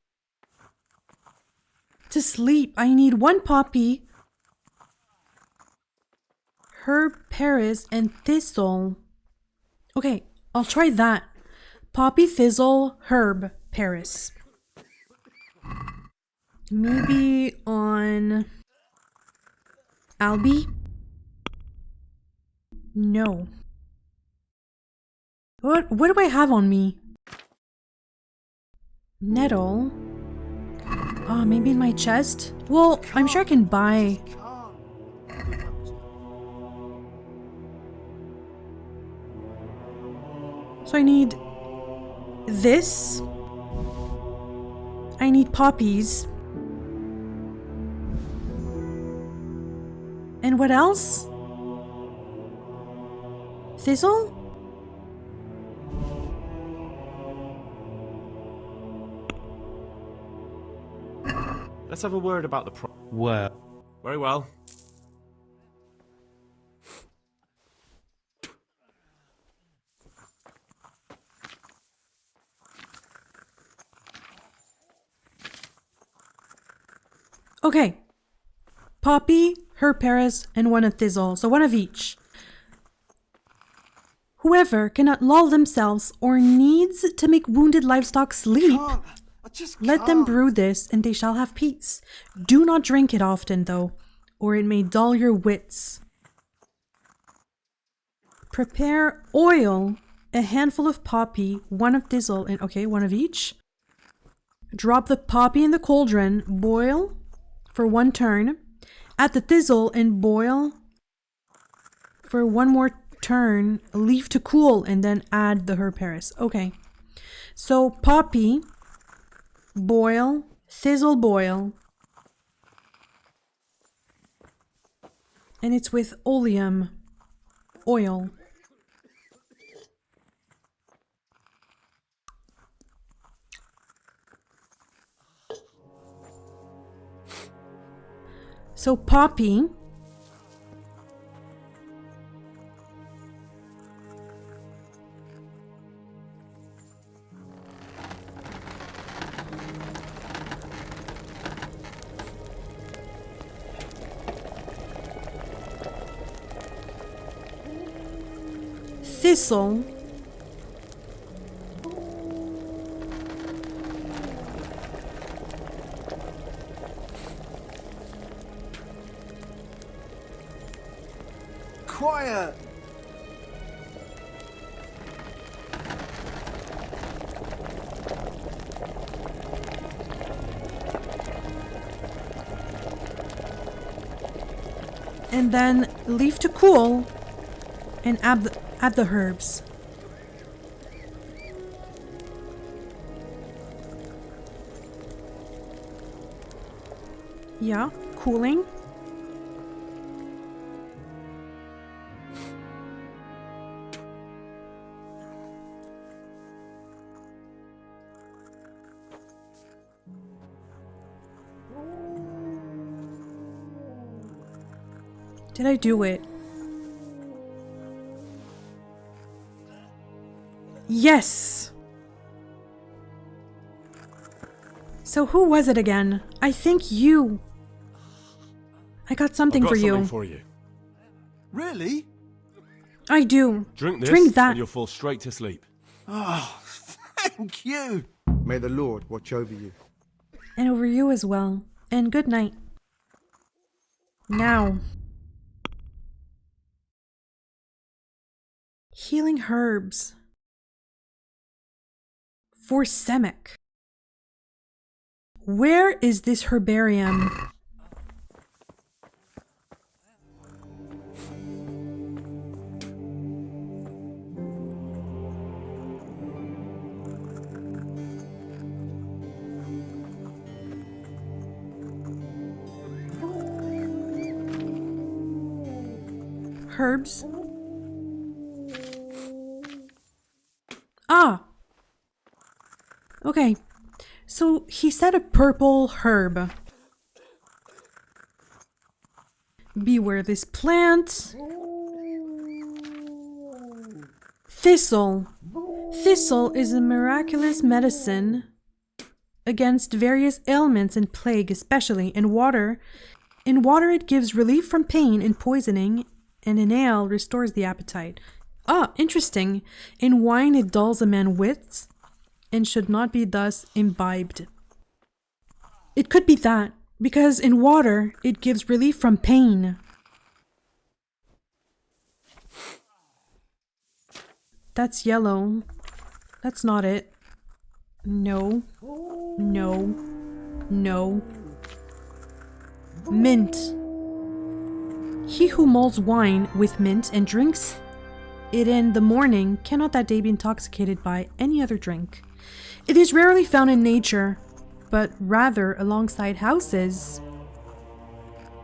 To sleep, I need 1 poppy, Herb Paris, and Thistle. Okay, I'll try that. Poppy, Fizzle, Herb, Paris. Maybe on... Albie? No. What do I have on me? Nettle? Oh, maybe in my chest? Well, I'm sure I can buy... So I need this. I need poppies. And what else? Thistle? Let's have a word about the Well, Very well. Okay. Poppy, herb Paris, and one of Thistle, so one of each. Whoever cannot lull themselves or needs to make wounded livestock sleep, let them brew this and they shall have peace. Do not drink it often, though, or it may dull your wits. Prepare oil, a handful of poppy, one of Thistle, and okay, one of each. Drop the poppy in the cauldron, boil for 1 turn. Add the Thistle and boil for 1 more turn. Leave to cool and then add the herb Paris. Okay. So poppy, boil, Thistle, boil. And it's with oleum, oil. So poppy, thistle, Quiet! and then leave to cool and add the herbs. Yeah, cooling. Did I do it? Yes! So who was it again? I think you. I got something I've got for you. something for you. Really? I do. Drink this Drink that. and you'll fall straight to sleep. Oh, thank you. May the Lord watch over you. And over you as well. And good night. Now. Healing herbs. For Semic. Where is this herbarium? Herbs. Ah! Okay. So he said a purple herb. Beware this plant. Thistle. Thistle is a miraculous medicine against various ailments and plague, especially in water. In water it gives relief from pain and poisoning, and in ale restores the appetite. Ah, interesting. In wine it dulls a man's wits and should not be thus imbibed. It could be that, because in water it gives relief from pain. That's yellow. That's not it. No. No. No. Mint. He who mulls wine with mint and drinks it in the morning cannot that day be intoxicated by any other drink. It is rarely found in nature, but rather alongside houses.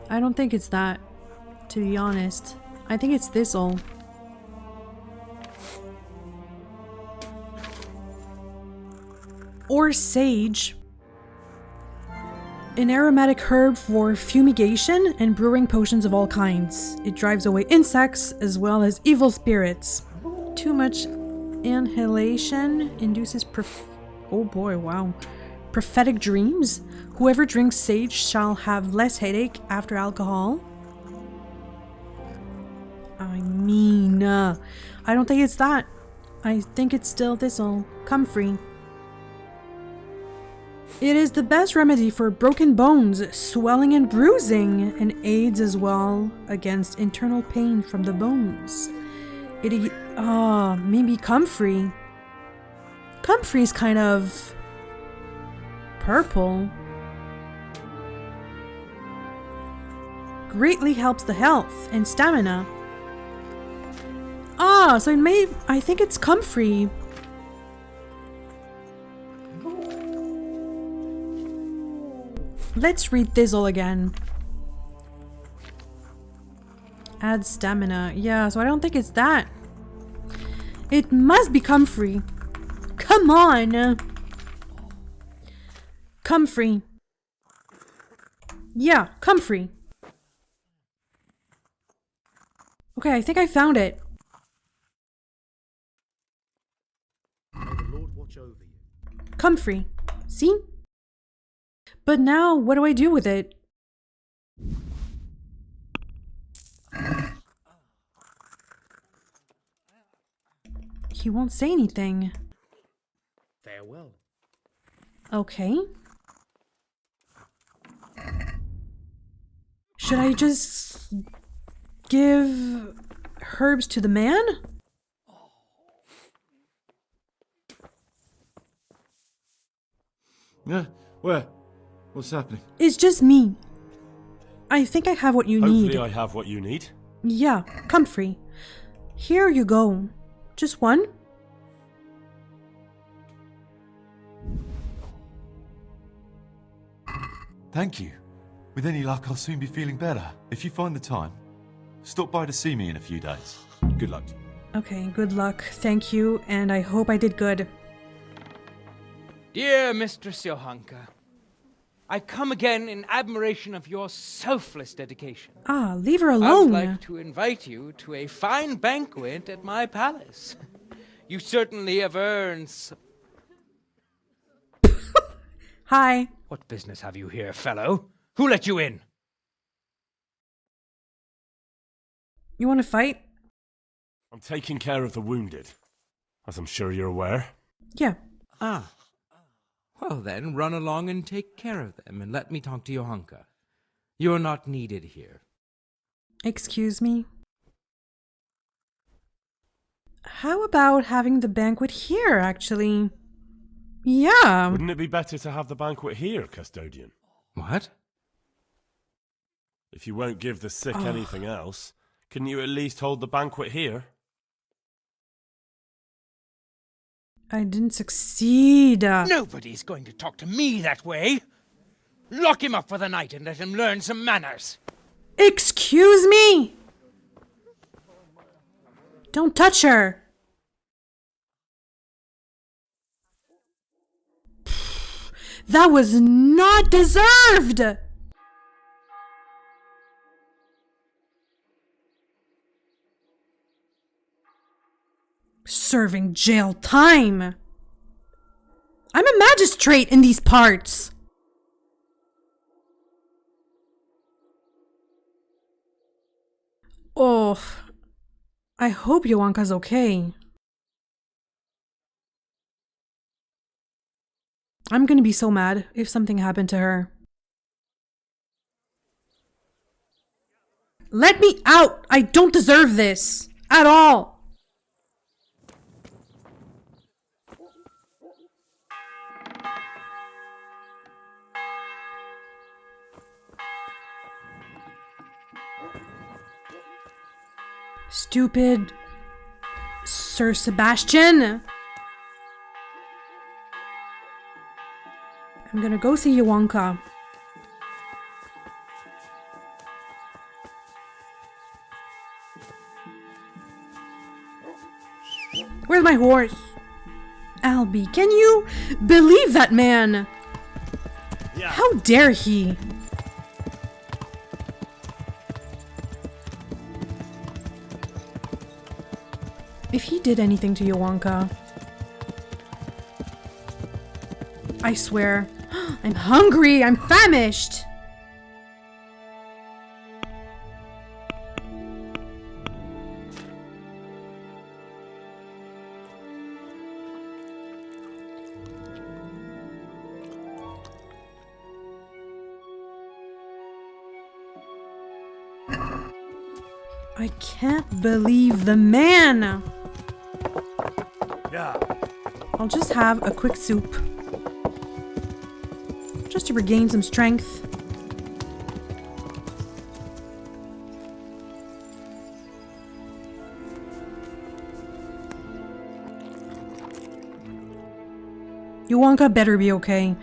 I don't think it's that, to be honest. I think it's thistle. or sage. An aromatic herb for fumigation and brewing potions of all kinds. It drives away insects as well as evil spirits. Too much inhalation induces oh boy, wow. Prophetic dreams. Whoever drinks sage shall have less headache after alcohol. I mean, I don't think it's that. I think it's still thistle. Comfrey. It is the best remedy for broken bones, swelling and bruising, and aids as well against internal pain from the bones. Maybe comfrey. Comfrey's kind of purple. Greatly helps the health and stamina. So I think it's comfrey. Let's read thistle again. Add stamina. Yeah, so I don't think it's that. It must be comfrey. Come on. Comfrey. Yeah, comfrey. Okay, I think I found it. The Lord watch over you. Comfrey. See? But now, what do I do with it? He won't say anything. Farewell. Okay. Should I just give herbs to the man? Yeah, where? What's happening? It's just me. I think I have what you need. Hopefully I have what you need. Yeah, comfrey. Here you go. Just one? Thank you. With any luck, I'll soon be feeling better. If you find the time, stop by to see me in a few days. Good luck to you. Okay, good luck. Thank you, and I hope I did good. Dear Mistress Johanka, I come again in admiration of your selfless dedication. Leave her alone. I would like to invite you to a fine banquet at my palace. You certainly have earned Hi. What business have you here, fellow? Who let you in? You want to fight? I'm taking care of the wounded, as I'm sure you're aware. Yeah. Well then, run along and take care of them, and let me talk to Johanka. You're not needed here. Excuse me? How about having the banquet here, actually? Yeah. Wouldn't it be better to have the banquet here, custodian? What? If you won't give the sick anything else, can you at least hold the banquet here? I didn't succeed. Nobody's going to talk to me that way. Lock him up for the night and let him learn some manners. Excuse me? Don't touch her. That was not deserved. Serving jail time. I'm a magistrate in these parts. Oh, I hope Johanka's okay. I'm gonna be so mad if something happened to her. Let me out! I don't deserve this! At all! Stupid Sir Sebastian! I'm gonna go see Yanka. Where's my horse? Albie, can you believe that man? Yeah. How dare he? If he did anything to Yanka, I swear, I'm hungry, I'm famished. I can't believe the man. Yeah. I'll just have a quick soup. Just to regain some strength. Yanka better be okay.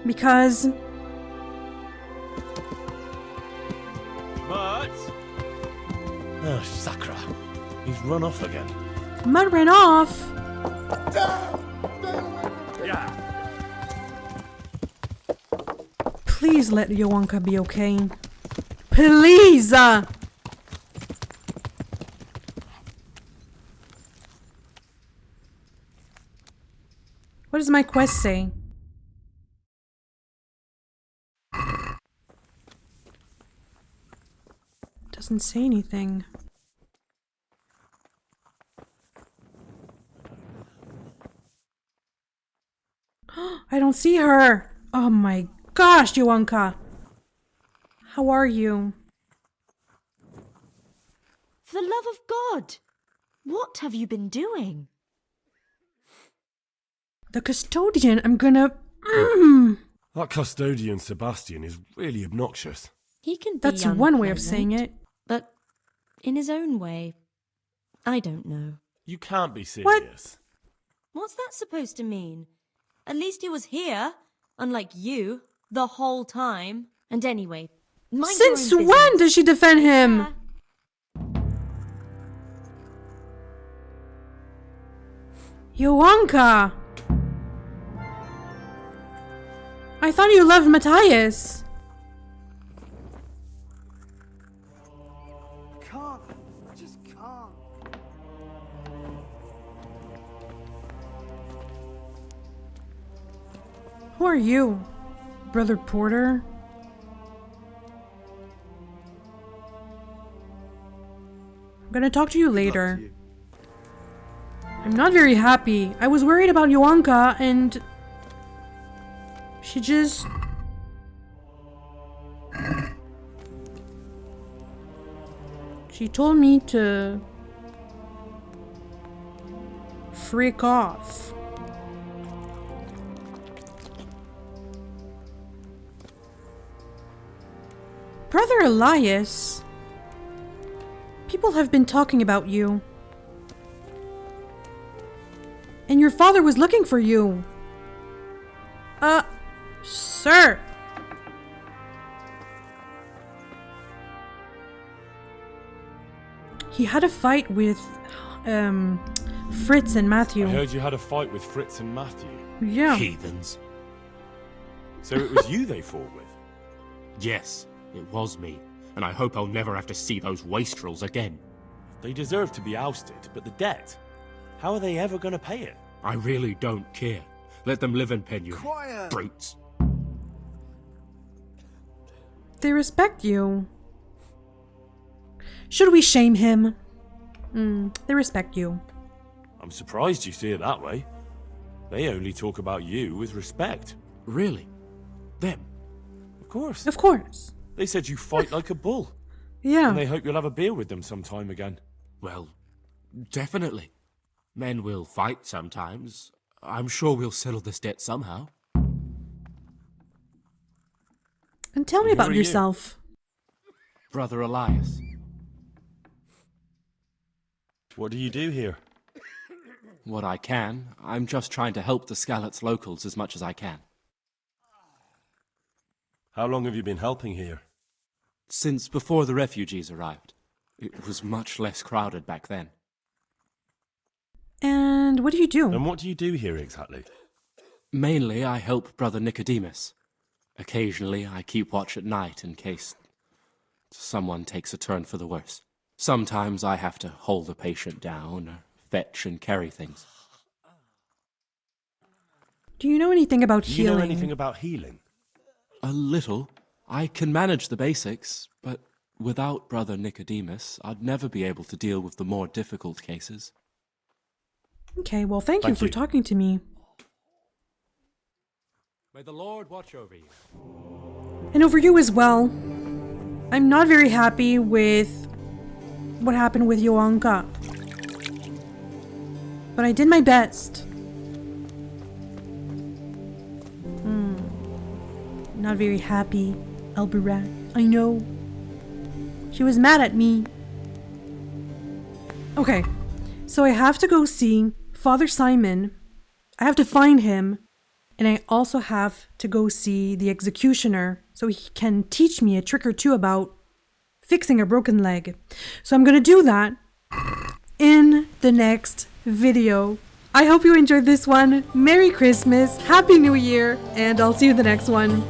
Because But oh, Sakra. He's run off again. Mud ran off. Yeah. Please let Yanka be okay. Please! What does my quest say? Doesn't say anything. I don't see her. Oh my gosh, Yanka. How are you? For the love of God! What have you been doing? The custodian, I'm gonna... That custodian Sebastian is really obnoxious. He can be That's one way of saying unpleasant, it. but in his own way. I don't know. You can't be serious. What's that supposed to mean? At least he was here, unlike you, the whole time. And anyway, mind your own Since business. when does she defend him? Yeah. Yanka! I thought you loved Matthias. Can't. I just can't. Who are you? Brother Porter? I'm gonna talk to you later. I'm not very happy. I was worried about Yanka and... she just... she told me to... freak off. Brother Elias, people have been talking about you. And your father was looking for you. Sir. He had a fight with, Fritz and Matthew. I heard you had a fight with Fritz and Matthew. Yeah. Heathens. So it was you they fought with? Yes, it was me. And I hope I'll never have to see those wastrels again. They deserve to be ousted, but the debt? How are they ever going to pay it? I really don't care. Let them live in penury. Quiet. Brutes. They respect you. Should we shame him? They respect you. I'm surprised you see it that way. They only talk about you with respect. Really? Them? Of course. Of course. They said you fight like a bull. Yeah. And they hope you'll have a beer with them sometime again. Well, definitely. Men will fight sometimes. I'm sure we'll settle this debt somehow. And tell me And who about are you? yourself. Brother Elias. What do you do here? what I can. I'm just trying to help the Skalitz locals as much as I can. How long have you been helping here? Since before the refugees arrived. It was much less crowded back then. And what do you do? And what do you do here exactly? Mainly, I help Brother Nicodemus. Occasionally, I keep watch at night in case someone takes a turn for the worse. Sometimes I have to hold a patient down or fetch and carry things. Do you know anything about Do you healing? know anything about healing? A little. I can manage the basics, but without Brother Nicodemus, I'd never be able to deal with the more difficult cases. Okay, well, thank you for talking to me. May the Lord watch over you. And over you as well. I'm not very happy with what happened with Yanka. But I did my best. Not very happy, Alburat. I know. She was mad at me. Okay, so I have to go see Father Simon. I have to find him. And I also have to go see the executioner so he can teach me a trick or two about fixing a broken leg. So I'm going to do that in the next video. I hope you enjoyed this one. Merry Christmas, Happy New Year, and I'll see you in the next one.